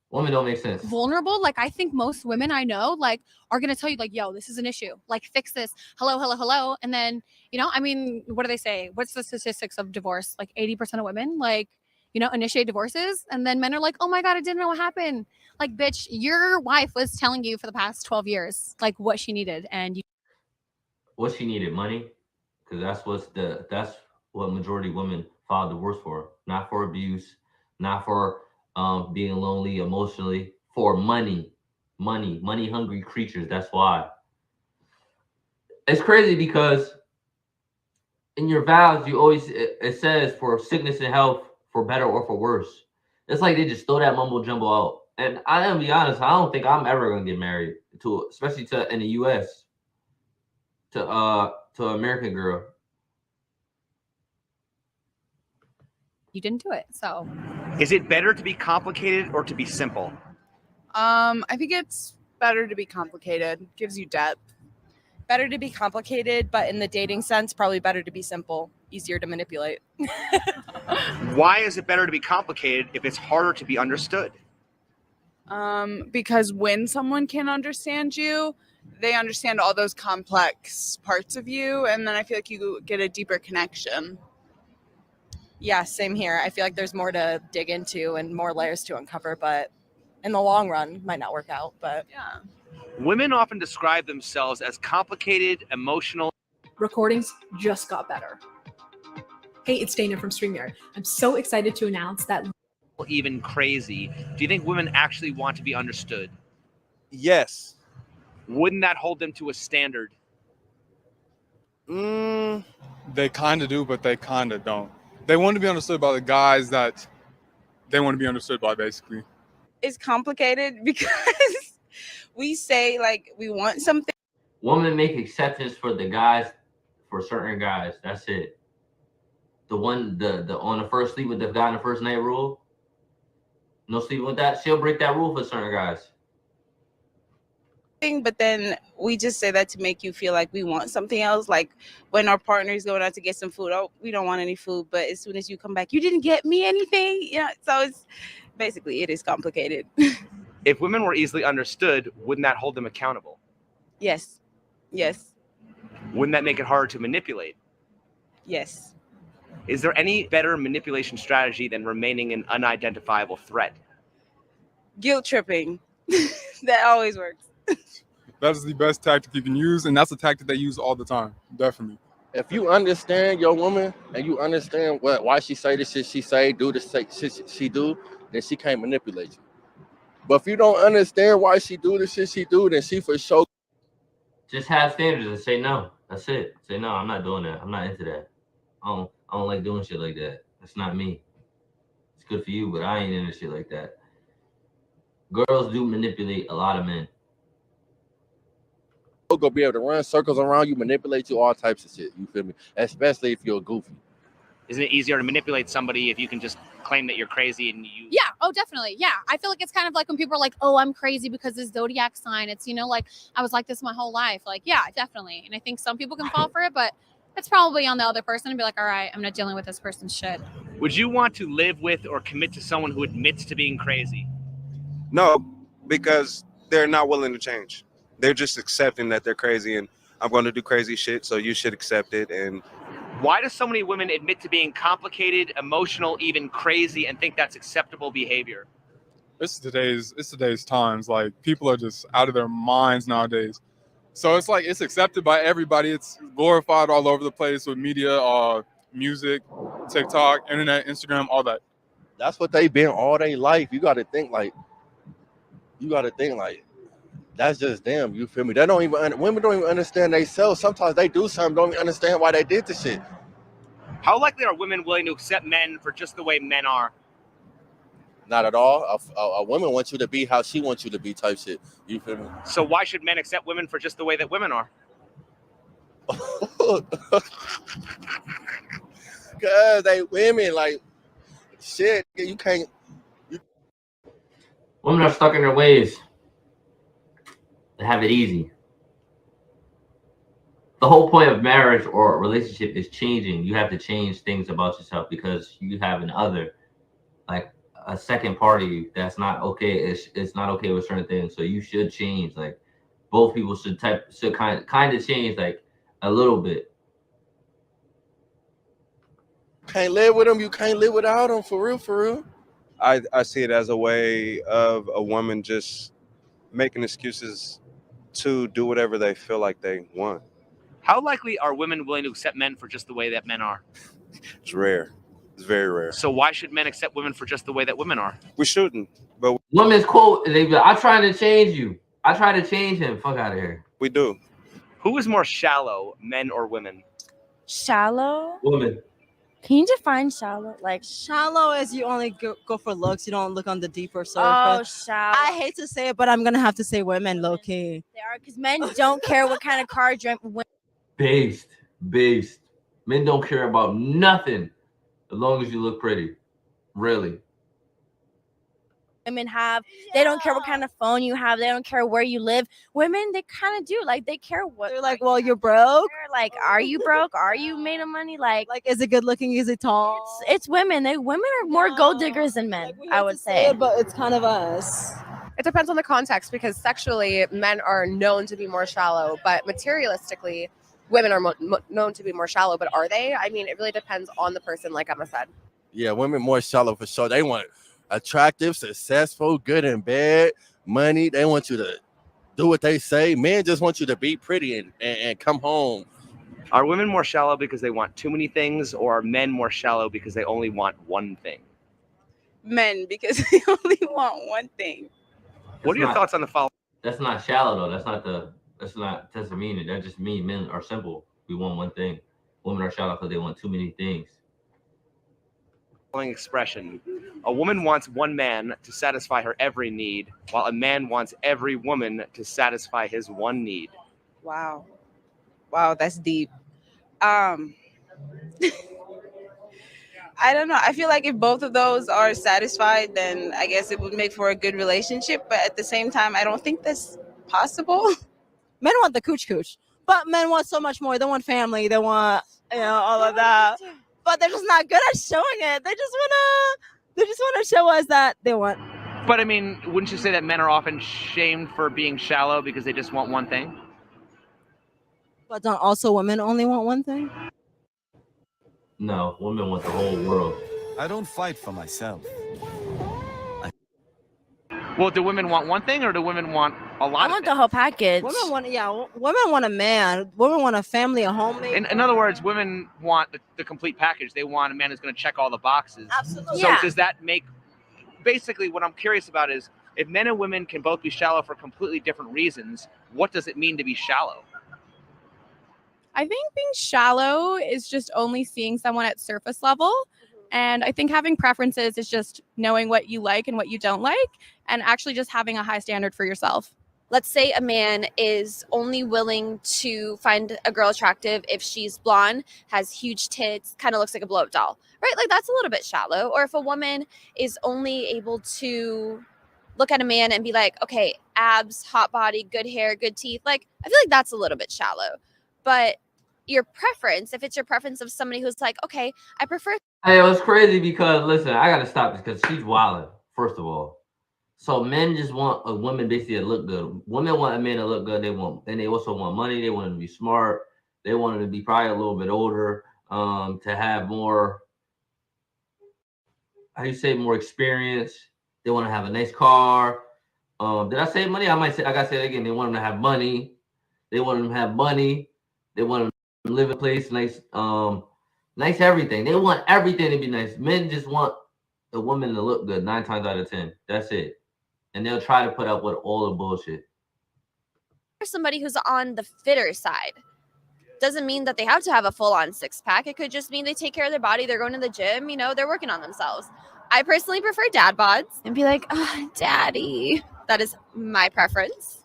A: Women don't make sense.
K: vulnerable. Like, I think most women I know like are gonna tell you like, yo, this is an issue. Like, fix this. Hello. And then, I mean, what do they say? What's the statistics of divorce? Like 80% of women like, initiate divorces. And then men are like, oh my God, I didn't know what happened. Like, bitch, your wife was telling you for the past 12 years, like what she needed. And
A: what she needed, money. Because that's what majority of women file divorce for. Not for abuse, not for being lonely emotionally, for money hungry creatures. That's why. It's crazy because in your vows, it says for sickness and health, for better or for worse. It's like they just throw that mumbo jumbo out. And I am be honest, I don't think I'm ever gonna get married to, especially to in the U.S. to an American girl.
K: You didn't do it, so.
I: Is it better to be complicated or to be simple?
J: I think it's better to be complicated. Gives you depth. Better to be complicated, but in the dating sense, probably better to be simple. Easier to manipulate.
I: Why is it better to be complicated if it's harder to be understood?
J: Because when someone can understand you, they understand all those complex parts of you, and then I feel like you get a deeper connection. Yeah, same here. I feel like there's more to dig into and more layers to uncover, but in the long run, might not work out. But yeah.
I: Women often describe themselves as complicated, emotional.
G: Recordings just got better. Hey, it's Dana from StreamYard. I'm so excited to announce that
I: Even crazy. Do you think women actually want to be understood?
L: Yes.
I: Wouldn't that hold them to a standard?
L: They kind of do, but they kind of don't. They want to be understood by the guys that they want to be understood by, basically.
J: It's complicated because we say like we want something.
A: Women make exceptions for the guys, for certain guys. That's it. The one, the on the first sleep with the guy in the first night rule. No sleep with that. She'll break that rule for certain guys.
J: But then we just say that to make you feel like we want something else. Like when our partner is going out to get some food, oh, we don't want any food. But as soon as you come back, you didn't get me anything. Yeah. So it's basically, it is complicated.
I: If women were easily understood, wouldn't that hold them accountable?
J: Yes. Yes.
I: Wouldn't that make it harder to manipulate?
J: Yes.
I: Is there any better manipulation strategy than remaining an unidentifiable threat?
J: Guilt tripping. That always works.
L: That is the best tactic you can use, and that's a tactic they use all the time. Definitely.
M: If you understand your woman and you understand why she say the shit she say, do the shit she do, then she can't manipulate you. But if you don't understand why she do the shit she do, then she for sure.
A: Just have standards and say no. That's it. Say no. I'm not doing that. I'm not into that. I don't like doing shit like that. That's not me. It's good for you, but I ain't into shit like that. Girls do manipulate a lot of men.
M: Gonna be able to run circles around you, manipulate you, all types of shit. You feel me? Especially if you're goofy.
I: Isn't it easier to manipulate somebody if you can just claim that you're crazy and you?
K: Yeah. Oh, definitely. Yeah. I feel like it's kind of like when people are like, oh, I'm crazy because this zodiac sign. It's, you know, like I was like this my whole life. Like, yeah, definitely. And I think some people can fall for it, but it's probably on the other person and be like, all right, I'm not dealing with this person's shit.
I: Would you want to live with or commit to someone who admits to being crazy?
L: No, because they're not willing to change. They're just accepting that they're crazy and I'm going to do crazy shit, so you should accept it. And
I: why do so many women admit to being complicated, emotional, even crazy, and think that's acceptable behavior?
L: it's today's times. Like, people are just out of their minds nowadays. So it's like it's accepted by everybody. It's glorified all over the place with media, music, TikTok, internet, Instagram, all that.
M: That's what they've been all their life. You got to think like that's just them. You feel me? They don't even women don't even understand themselves. Sometimes they do something, don't even understand why they did the shit.
I: How likely are women willing to accept men for just the way men are?
M: Not at all. A woman wants you to be how she wants you to be, type shit. You feel me?
I: So why should men accept women for just the way that women are?
M: Cause they women, like, shit. You can't.
A: Women are stuck in their ways. They have it easy. The whole point of marriage or a relationship is changing. You have to change things about yourself because you have an other, like a second party that's not okay. It's not okay with certain things. So you should change. Like both people should kind of change like a little bit.
M: Can't live with them. You can't live without them. For real, for real.
L: I see it as a way of a woman just making excuses to do whatever they feel like they want.
I: How likely are women willing to accept men for just the way that men are?
L: It's rare. It's very rare.
I: So why should men accept women for just the way that women are?
L: We shouldn't, but
A: Women's quote, they be like, I tried to change you. I tried to change him. Fuck out of here.
L: we do.
I: Who is more shallow, men or women?
J: Shallow?
A: Women.
N: Can you define shallow? Like
O: Shallow is you only go for looks. You don't look on the deeper surface.
N: oh, shallow.
O: I hate to say it, but I'm gonna have to say women low key.
N: They are because men don't care what kind of car
A: Based. Men don't care about nothing as long as you look pretty. Really.
N: women have. They don't care what kind of phone you have. They don't care where you live. Women, they kind of do. Like they care what.
O: They're like, well, you're broke.
N: Like, are you broke? Are you made of money? Like,
O: is it good looking? Is it tall?
N: It's women. Women are more gold diggers than men. I would say.
O: But it's kind of us.
P: It depends on the context because sexually, men are known to be more shallow, but materialistically, women are known to be more shallow. But are they? I mean, it really depends on the person, like Emma said.
M: Yeah, women more shallow for sure. They want attractive, successful, good in bed, money. They want you to do what they say. Men just want you to be pretty and come home.
I: Are women more shallow because they want too many things, or are men more shallow because they only want one thing?
J: Men, because they only want one thing.
I: What are your thoughts on the following?
A: That's not shallow though. Doesn't mean it. That just means men are simple. We want one thing. Women are shallow because they want too many things.
I: Expression: a woman wants one man to satisfy her every need, while a man wants every woman to satisfy his one need.
J: Wow, that's deep. I don't know. I feel like if both of those are satisfied, then I guess it would make for a good relationship. But at the same time, I don't think that's possible.
O: Men want the cooch, but men want so much more. They want family. They want all of that. But they're just not good at showing it. They just wanna show us that they want.
I: But I mean, wouldn't you say that men are often shamed for being shallow because they just want one thing?
O: But don't also women only want one thing?
A: No, women want the whole world.
Q: I don't fight for myself.
I: Well, do women want one thing, or do women want a lot?
N: I want the whole package.
O: Women want a man. Women want a family, a home.
I: In other words, women want the complete package. They want a man who's going to check all the boxes.
O: Absolutely.
I: So
N: Yeah.
I: does that make? Basically, what I'm curious about is if men and women can both be shallow for completely different reasons, what does it mean to be shallow?
K: I think being shallow is just only seeing someone at surface level. And I think having preferences is just knowing what you like and what you don't like, and actually just having a high standard for yourself.
R: Let's say a man is only willing to find a girl attractive if she's blonde, has huge tits, kind of looks like a blow-up doll, right? Like that's a little bit shallow. Or if a woman is only able to look at a man and be like, okay, abs, hot body, good hair, good teeth. Like, I feel like that's a little bit shallow. But your preference, if it's your preference of somebody who's like, okay, I prefer.
A: Hey, it was crazy because listen, I gotta stop this because she's wilding. First of all, so men just want a woman basically to look good. Women want a man to look good. They also want money. They want him to be smart. They want him to be probably a little bit older, to have more. How do you say more experience? They want to have a nice car. Did I say money? I gotta say it again. They want him to have money. They want him to have money. They want him to live in a place nice. Nice everything. They want everything to be nice. Men just want the woman to look good 9 times out of 10. That's it. And they'll try to put up with all the bullshit.
R: Somebody who's on the fitter side. Doesn't mean that they have to have a full-on six-pack. It could just mean they take care of their body. They're going to the gym. They're working on themselves. I personally prefer dad bods and be like, oh, daddy. That is my preference.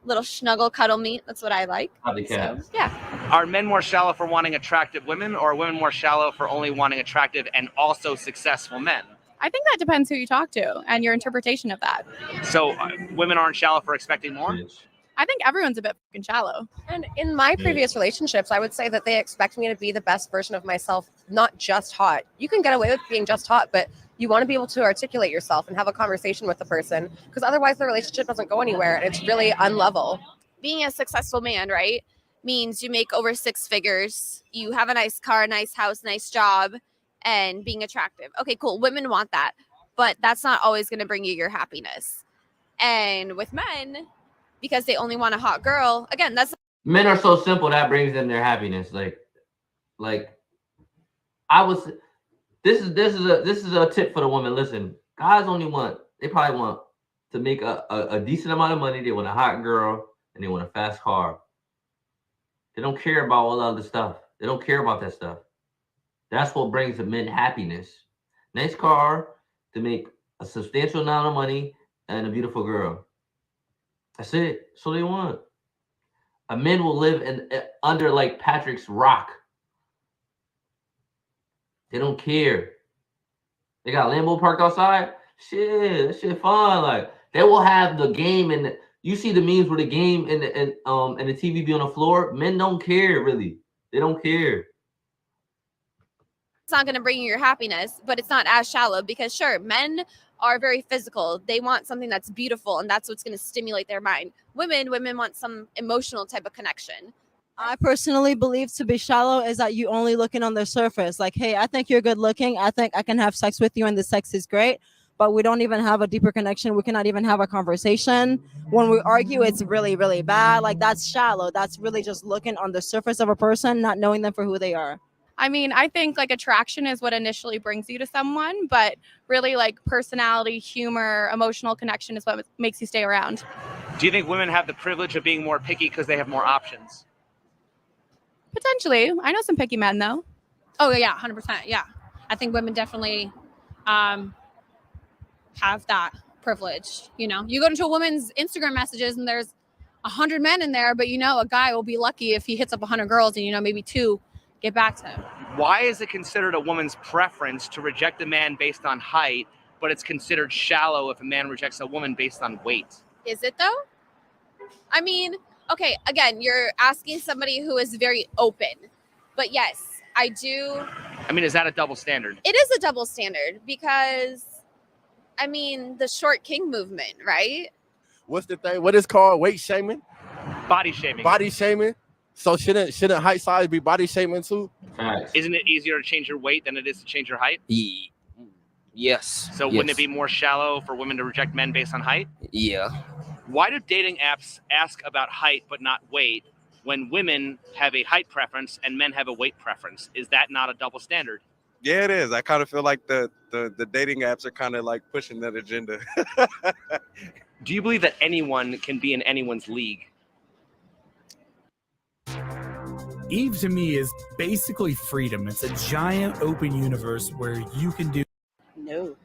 R: Little snuggle cuddle meat. That's what I like. So, yeah.
I: Are men more shallow for wanting attractive women, or are women more shallow for only wanting attractive and also successful men?
K: I think that depends who you talk to and your interpretation of that.
I: So women aren't shallow for expecting more?
K: I think everyone's a bit fucking shallow.
P: And in my previous relationships, I would say that they expect me to be the best version of myself, not just hot. You can get away with being just hot, but you want to be able to articulate yourself and have a conversation with the person, because otherwise the relationship doesn't go anywhere and it's really unlevel.
R: Being a successful man, right, means you make over 6 figures, you have a nice car, nice house, nice job, and being attractive. Okay, cool. Women want that, but that's not always going to bring you your happiness. And with men, because they only want a hot girl, again, that's
A: Men are so simple that brings them their happiness. This is a tip for the woman. Listen, guys they probably want to make a decent amount of money. They want a hot girl and they want a fast car. They don't care about all the other stuff. They don't care about that stuff. That's what brings the men happiness. Nice car to make a substantial amount of money and a beautiful girl. That's it. That's all they want. A men will live under like Patrick's rock. They don't care. They got Lambo parked outside. Shit, that shit fun. Like they will have the game, and you see the memes where the game and the TV be on the floor. Men don't care really. They don't care.
R: It's not going to bring you your happiness, but it's not as shallow because sure, men are very physical. They want something that's beautiful, and that's what's going to stimulate their mind. Women want some emotional type of connection.
O: I personally believe to be shallow is that you only looking on the surface. Like, hey, I think you're good looking. I think I can have sex with you and the sex is great, but we don't even have a deeper connection. We cannot even have a conversation. When we argue, it's really, really bad. Like that's shallow. That's really just looking on the surface of a person, not knowing them for who they are.
K: I mean, I think like attraction is what initially brings you to someone, but really like personality, humor, emotional connection is what makes you stay around.
I: Do you think women have the privilege of being more picky because they have more options?
K: Potentially. I know some picky men though. Oh yeah, 100%. Yeah. I think women definitely have that privilege. You know, you go into a woman's Instagram messages and there's 100 men in there, but you know, a guy will be lucky if he hits up 100 girls and, you know, maybe 2 get back to him.
I: Why is it considered a woman's preference to reject a man based on height, but it's considered shallow if a man rejects a woman based on weight?
R: Is it though? I mean, okay, again, you're asking somebody who is very open, but yes, I do.
I: I mean, is that a double standard?
R: It is a double standard because, I mean, the short king movement, right?
M: What's the thing? What is called weight shaming?
I: Body shaming.
M: Body shaming. So shouldn't height size be body shaming too?
I: Isn't it easier to change your weight than it is to change your height?
S: Yes.
I: So wouldn't it be more shallow for women to reject men based on height?
S: Yeah.
I: Why do dating apps ask about height but not weight when women have a height preference and men have a weight preference? Is that not a double standard?
T: Yeah, it is. I kind of feel like the dating apps are kind of like pushing that agenda.
I: Do you believe that anyone can be in anyone's league?
U: Eve to me is basically freedom. It's a giant open universe where you can do.
J: No.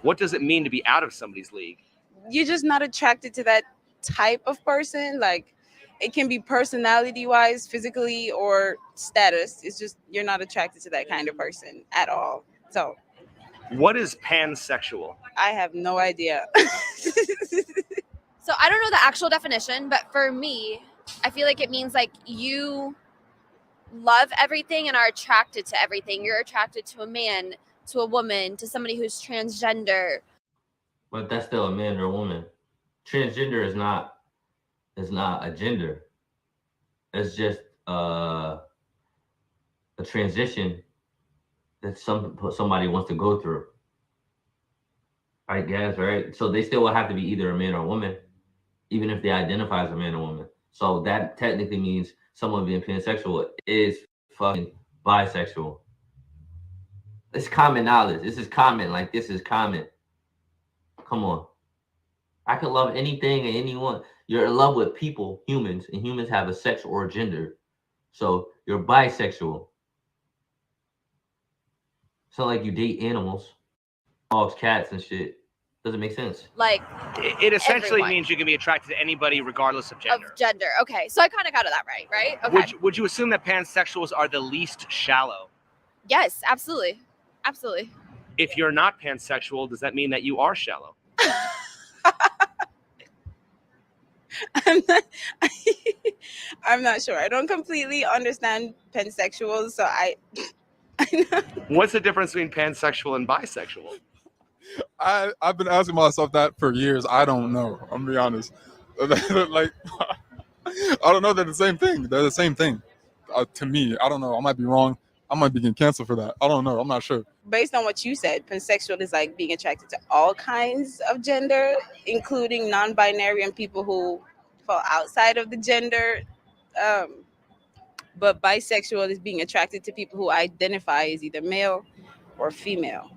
I: What does it mean to be out of somebody's league?
J: You're just not attracted to that type of person. Like it can be personality wise, physically, or status. It's just you're not attracted to that kind of person at all. So
I: what is pansexual?
J: I have no idea.
R: So I don't know the actual definition, but for me, I feel like it means like you love everything and are attracted to everything. You're attracted to a man, to a woman, to somebody who's transgender.
A: But that's still a man or a woman. Transgender is not a gender. It's just a transition that somebody wants to go through. I guess, right? So they still will have to be either a man or a woman, even if they identify as a man or woman. So that technically means someone being pansexual is fucking bisexual. It's common knowledge. This is common. Like, this is common. Come on. I could love anything and anyone. You're in love with people, humans, and humans have a sex or a gender. So you're bisexual. It's not like you date animals, dogs, cats, and shit. Doesn't make sense.
R: Like
I: It essentially
R: everyone.
I: means you can be attracted to anybody regardless of gender.
R: Of gender. Okay, so I kind of got that right? Okay.
I: Would you assume that pansexuals are the least shallow?
R: Yes, absolutely. Absolutely.
I: If you're not pansexual, does that mean that you are shallow?
J: I'm not sure. I don't completely understand pansexuals, so
I: What's the difference between pansexual and bisexual?
L: I've been asking myself that for years. I don't know. I'm gonna be honest. Like, I don't know. They're the same thing. They're the same thing. To me, I don't know. I might be wrong. I might be getting canceled for that. I don't know. I'm not sure.
J: based on what you said, pansexual is like being attracted to all kinds of gender, including non-binary and people who fall outside of the gender. But bisexual is being attracted to people who identify as either male or female.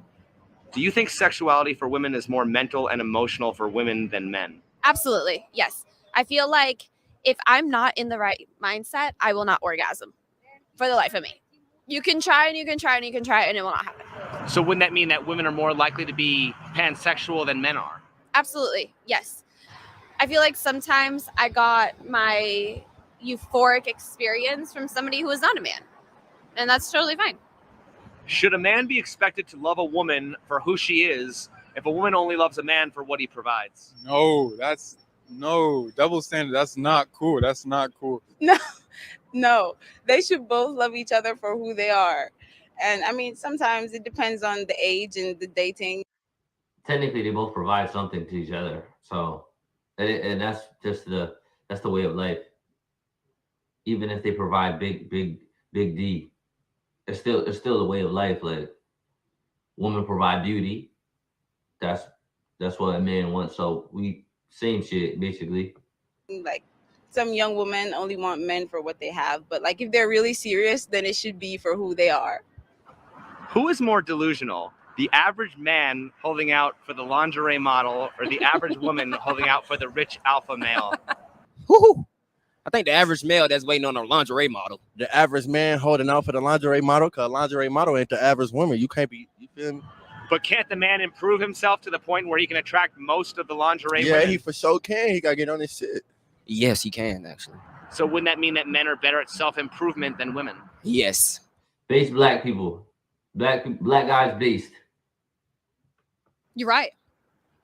I: Do you think sexuality for women is more mental and emotional for women than men?
R: Absolutely. Yes. I feel like if I'm not in the right mindset, I will not orgasm for the life of me. You can try and you can try and you can try and it will not happen.
I: So wouldn't that mean that women are more likely to be pansexual than men are?
R: Absolutely. Yes. I feel like sometimes I got my euphoric experience from somebody who is not a man. And that's totally fine.
I: Should a man be expected to love a woman for who she is if a woman only loves a man for what he provides?
L: No, double standard. That's not cool. That's not cool.
J: No, they should both love each other for who they are. And I mean, sometimes it depends on the age and the dating.
A: Technically, they both provide something to each other. So, and that's just that's the way of life. Even if they provide big D, it's still the way of life. Like, women provide beauty. That's what a man wants. So we same shit basically.
J: Like, some young women only want men for what they have, but like if they're really serious, then it should be for who they are.
I: Who is more delusional? The average man holding out for the lingerie model or the average woman holding out for the rich alpha male?
S: I think the average male that's waiting on a lingerie model.
M: The average man holding out for the lingerie model, because lingerie model ain't the average woman. You can't be, you feel me?
I: But can't the man improve himself to the point where he can attract most of the lingerie
M: Yeah,
I: women?
M: he for sure can. He got to get on his shit.
S: Yes, he can, actually.
I: So wouldn't that mean that men are better at self-improvement than women?
S: Yes.
A: Base black people. Black guys based.
K: You're right.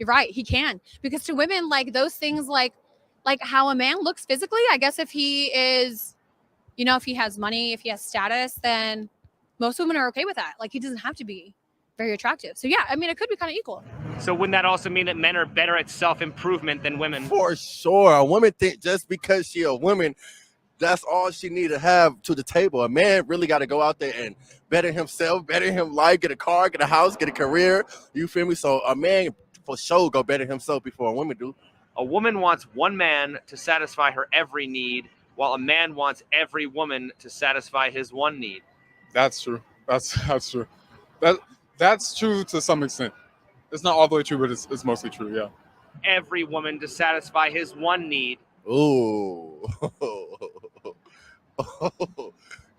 K: You're right. He can. Because to women, like those things like how a man looks physically, I guess if he is, you know, if he has money, if he has status, then most women are okay with that. Like he doesn't have to be very attractive. So yeah, I mean, it could be kind of equal.
I: So wouldn't that also mean that men are better at self-improvement than women?
M: For sure. A woman think just because she a woman, that's all she need to have to the table. A man really got to go out there and better himself, better him life, get a car, get a house, get a career. You feel me? So a man for sure go better himself before a woman do.
I: A woman wants one man to satisfy her every need, while a man wants every woman to satisfy his one need.
L: That's true. That's true. That's true to some extent. It's not all the way true, but it's mostly true. Yeah.
I: Every woman to satisfy his one need.
M: Ooh.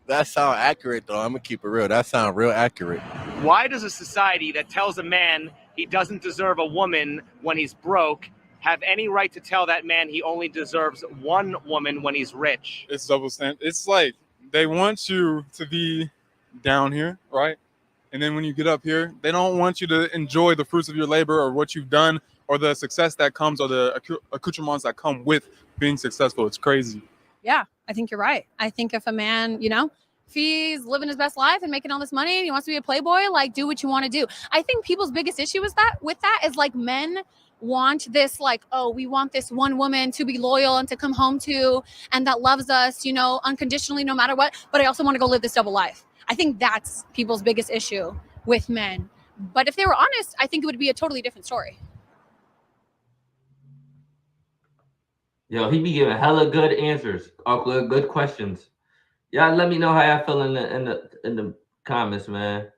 M: That sound accurate though. I'm gonna keep it real. That sound real accurate.
I: Why does a society that tells a man he doesn't deserve a woman when he's broke have any right to tell that man he only deserves one woman when he's rich?
L: It's double standard. It's like they want you to be down here, right? And then when you get up here, they don't want you to enjoy the fruits of your labor or what you've done or the success that comes or the accoutrements that come with being successful. It's crazy.
K: Yeah, I think you're right. I think if a man, you know, if he's living his best life and making all this money and he wants to be a playboy, like do what you want to do. I think people's biggest issue is like men want this, like, oh, we want this one woman to be loyal and to come home to and that loves us, you know, unconditionally no matter what. But I also want to go live this double life. I think that's people's biggest issue with men. But if they were honest, I think it would be a totally different story.
A: Yo, he be giving hella good answers, or good questions. Y'all let me know how y'all feel in the comments, man.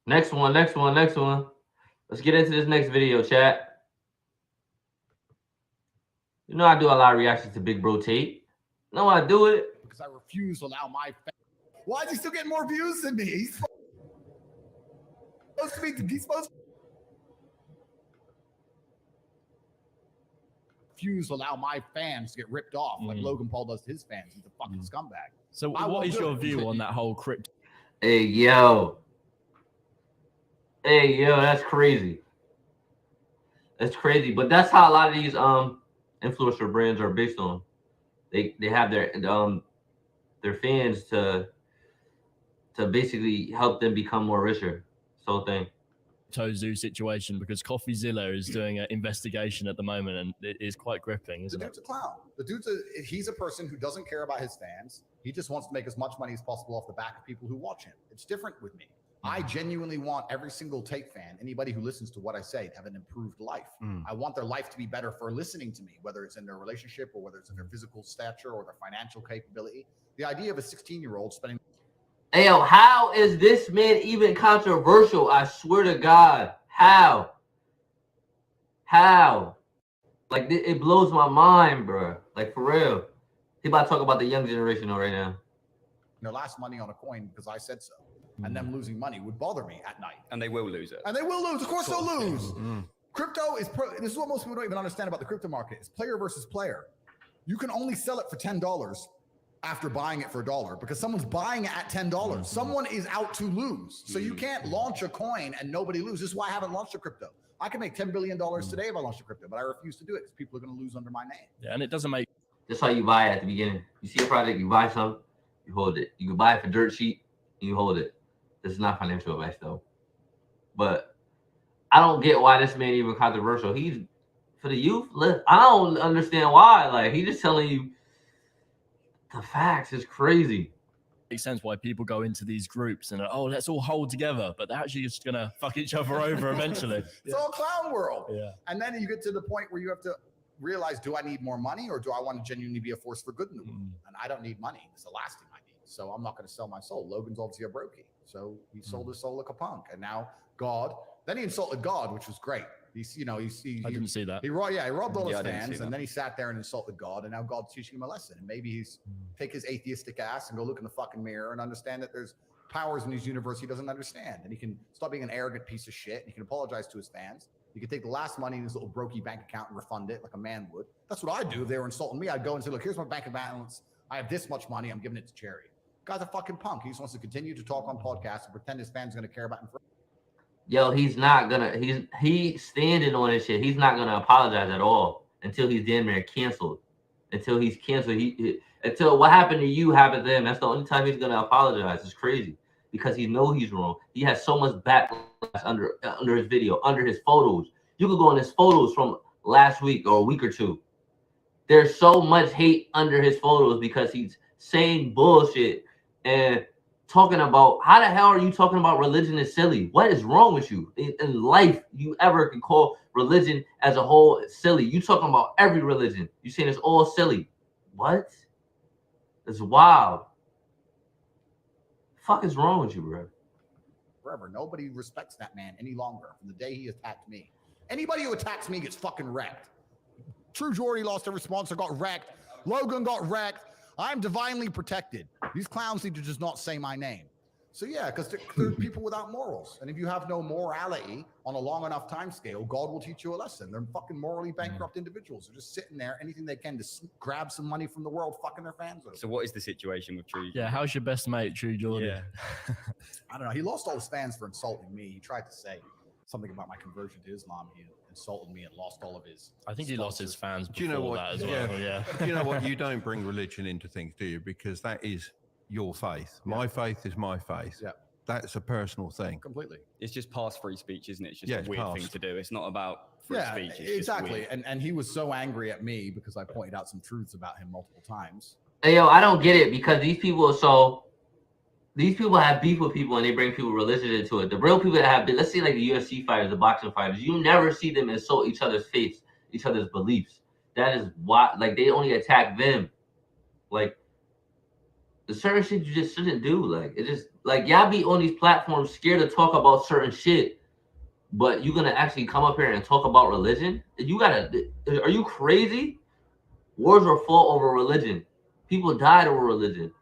A: Next one. Let's get into this next video, chat. You know I do a lot of reactions to Big Bro Tate. No, I do it.
B: Because I refuse to allow my Why is he still getting more views than me? He's supposed to be, refuse to allow my fans to get ripped off like Logan Paul does to his fans. He's a fucking scumbag.
V: So what is your view on that whole crypto?
A: Hey, yo, that's crazy. That's crazy. But that's how a lot of these influencer brands are based on. They have their fans to basically help them become more richer. This whole thing.
V: Tozu situation, because CoffeeZilla is doing an investigation at the moment and it is quite gripping, isn't it?
B: The dude's a clown. He's a person who doesn't care about his fans. He just wants to make as much money as possible off the back of people who watch him. It's different with me. I genuinely want every single Tate fan, anybody who listens to what I say, to have an improved life. I want their life to be better for listening to me, whether it's in their relationship or whether it's in their physical stature or their financial capability. The idea of a 16-year-old spending.
A: Hey, yo, how is this man even controversial? I swear to God. How? Like, it blows my mind, bro. Like, for real. He about to talk about the young generation right now.
B: Their last money on a coin because I said so. And them losing money would bother me at night.
E: And they will lose it.
B: And they will lose. Of course they'll lose. Crypto is, this is what most people don't even understand about the crypto market. It's player versus player. You can only sell it for $10 after buying it for $1 because someone's buying it at $10. Someone is out to lose. So you can't launch a coin and nobody loses. This is why I haven't launched a crypto. I can make $10 billion today if I launched a crypto, but I refuse to do it because people are going to lose under my name.
V: Yeah, and it doesn't make.
A: That's how you buy it at the beginning. You see a project, you buy some, you hold it. You can buy it for dirt cheap, and you hold it. This is not financial advice, though. But I don't get why this man even controversial. He's for the youth. I don't understand why. Like, he just telling you the facts. Is crazy.
V: Makes sense why people go into these groups and let's all hold together, but they're actually just gonna fuck each other over eventually.
B: It's all clown world.
V: Yeah.
B: And then you get to the point where you have to realize, do I need more money or do I want to genuinely be a force for good in the world? And I don't need money. It's the last thing I need. So I'm not going to sell my soul. Logan's obviously a brokey. So he sold his soul like a punk. And now God, then he insulted God, which was great. I
V: didn't see that.
B: He robbed all his
V: I didn't see
B: fans,
V: that.
B: and then he sat there and insulted God, and now God's teaching him a lesson. And maybe he's take his atheistic ass and go look in the fucking mirror and understand that there's powers in his universe he doesn't understand. And he can stop being an arrogant piece of shit. And he can apologize to his fans. He can take the last money in his little brokey bank account and refund it like a man would. That's what I'd do if they were insulting me. I'd go and say, look, here's my bank balance. I have this much money. I'm giving it to charity. Guy's a fucking punk. He just wants to continue to talk on podcasts and pretend his fans are going to care about him.
A: Yo, he's not gonna. He's standing on his shit. He's not gonna apologize at all until he's damn near canceled. Until he's canceled. Until what happened to you happened to him. That's the only time he's gonna apologize. It's crazy because he knows he's wrong. He has so much backlash under his video, under his photos. You could go on his photos from last week or a week or two. There's so much hate under his photos because he's saying bullshit and talking about, how the hell are you talking about religion is silly? What is wrong with you? In life, you ever can call religion as a whole silly? You talking about every religion. You saying it's all silly. What? It's wild. Fuck is wrong with you, bro?
B: Forever. Nobody respects that man any longer from the day he attacked me. Anybody who attacks me gets fucking wrecked. True Jordy lost every sponsor, got wrecked. Logan got wrecked. I'm divinely protected. These clowns need to just not say my name. So yeah, because they're people without morals. And if you have no morality on a long enough time scale, God will teach you a lesson. They're fucking morally bankrupt individuals. They're just sitting there, anything they can to grab some money from the world, fucking their fans over.
E: So what is the situation with True?
V: Yeah, how's your best mate, True Jordan?
E: Yeah.
B: I don't know. He lost all his fans for insulting me. He tried to say something about my conversion to Islam. He insulted me and lost all of his.
V: I think he lost his fans before
F: Do you know what?
V: that as well. Yeah.
F: Do you know what? You don't bring religion into things, do you? Because that is your faith. My faith is my faith.
B: Yeah.
F: That's a personal thing.
B: Completely.
E: It's just past free speech, isn't it? It's just
F: Yeah,
E: a
F: it's
E: weird thing
F: past.
E: to do. It's not about free
B: Yeah,
E: speech. It's just
B: exactly.
E: weird.
B: And he was so angry at me because I pointed out some truths about him multiple times.
A: Hey, yo, I don't get it because these people have beef with people and they bring people religion into it. The real people that have, let's say like the UFC fighters, the boxing fighters, you never see them insult each other's faith, each other's beliefs. That is why, like, they only attack them. Like, the certain shit you just shouldn't do. Like, it just, like, y'all be on these platforms scared to talk about certain shit, but you're gonna actually come up here and talk about religion? Are you crazy? Wars were fought over religion. People died over religion.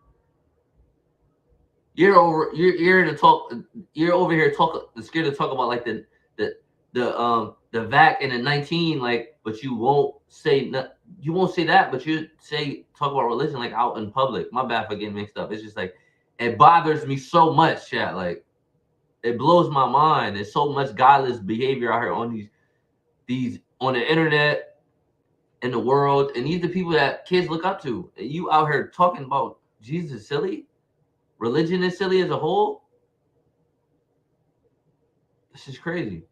A: You're over here scared to talk about like the VAC and the 19, like, but you won't say that, but you talk about religion like out in public. My bad for getting mixed up. It's just like, it bothers me so much, chat. Like, it blows my mind. There's so much godless behavior out here on these on the internet, in the world, and these are the people that kids look up to. And you out here talking about Jesus is silly? Religion is silly as a whole? This is crazy.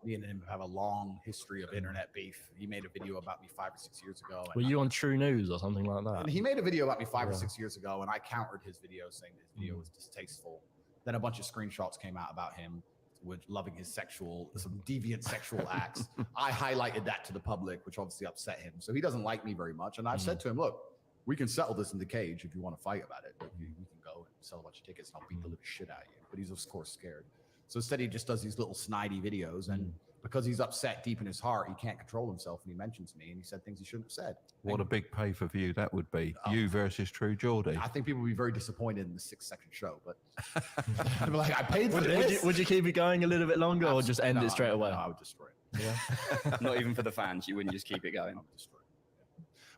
B: Me and him have a long history of internet beef. He made a video about me 5 or 6 years ago.
V: Were you on True News or something like that?
B: And he made a video about me 5 or 6 years ago, and I countered his video saying his video was distasteful. Then a bunch of screenshots came out about him with loving his some deviant sexual acts. I highlighted that to the public, which obviously upset him. So he doesn't like me very much. And I've said to him, look, we can settle this in the cage if you want to fight about it. We can go and sell a bunch of tickets and I'll beat the living shit out of you. But he's of course scared. So instead he just does these little snidey videos, and because he's upset deep in his heart, he can't control himself, and he mentions me and he said things he shouldn't have said.
F: What a big pay-per-view that would be. You versus True Geordie.
B: I think people would be very disappointed in the 6-second show, but I'd be like, I paid for
V: Would
B: this.
V: you keep it going a little bit longer or just end it straight away?
B: No, I would destroy it.
V: Yeah.
E: Not even for the fans. You wouldn't just keep it going.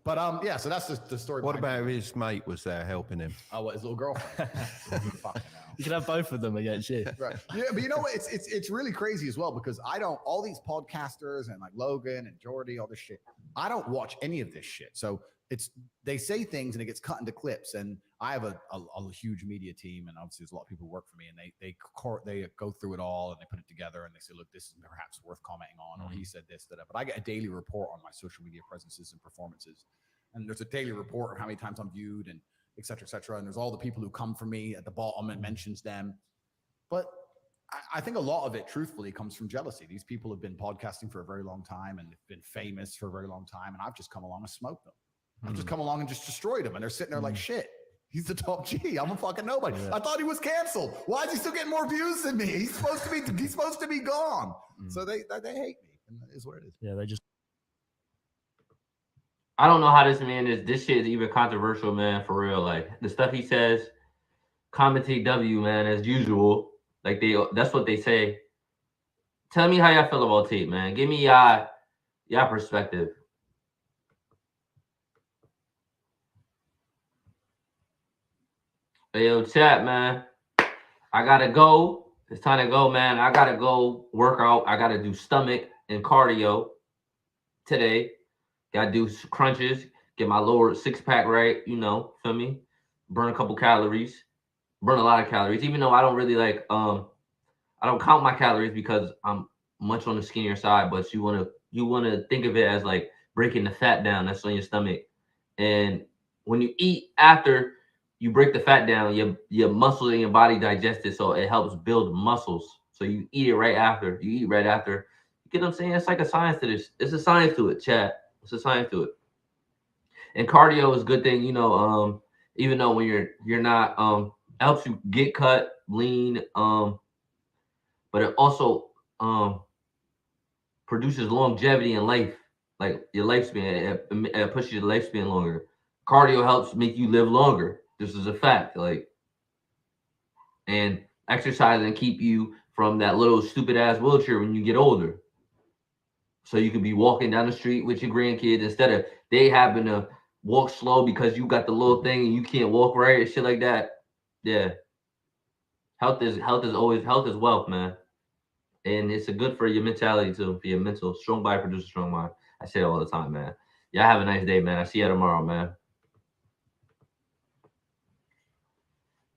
B: But yeah, so that's the story.
F: What about his mate was there helping him?
B: Oh, what, his little girlfriend? Fucking hell.
V: You can have both of them against you.
B: Right. Yeah, but you know what? It's really crazy as well, because all these podcasters and like Logan and Jordy, all this shit, I don't watch any of this shit. So they say things and it gets cut into clips, and I have a huge media team, and obviously there's a lot of people who work for me, and they go through it all and they put it together and they say, look, this is perhaps worth commenting on, or he said this, that. But I get a daily report on my social media presences and performances, and there's a daily report of how many times I'm viewed and et cetera, et cetera. And there's all the people who come for me at the bottom and mentions them. But I think a lot of it, truthfully, comes from jealousy. These people have been podcasting for a very long time and they've been famous for a very long time, and I've just come along and smoked them. I've just come along and just destroyed them, and they're sitting there like, shit, he's the top G. I'm a fucking nobody. I thought he was canceled. Why is he still getting more views than me? He's supposed to be gone. So they hate me, and that is what it is.
V: Yeah, they just.
A: I don't know how this man is. This shit is even controversial, man, for real. Like the stuff he says, commentate W, man, as usual. Like that's what they say. Tell me how y'all feel about Tate, man. Give me y'all perspective. Hey, yo, chat, man. I gotta go. It's time to go, man. I gotta go work out. I gotta do stomach and cardio today. Gotta do crunches, get my lower 6-pack right, feel me? Burn a couple calories, burn a lot of calories, even though I don't really I don't count my calories because I'm much on the skinnier side, but you wanna think of it as like breaking the fat down that's on your stomach. And when you eat after you break the fat down, your muscles in your body digest it, so it helps build muscles. So you eat it right after. You eat right after. You get what I'm saying? It's like a science to this. It's a science to it, chat. It's a science to it. And cardio is a good thing, even though when you're not helps you get cut, lean, but it also produces longevity in life, like your lifespan. It pushes your lifespan longer. Cardio helps make you live longer. This is a fact. And exercising keep you from that little stupid ass wheelchair when you get older. So you could be walking down the street with your grandkids instead of they happen to walk slow because you got the little thing and you can't walk right and shit like that. Yeah. Health is wealth, man. And it's good for your mentality too, for your mental. Strong body produces strong mind. I say it all the time, man. Y'all have a nice day, man. I see you tomorrow, man.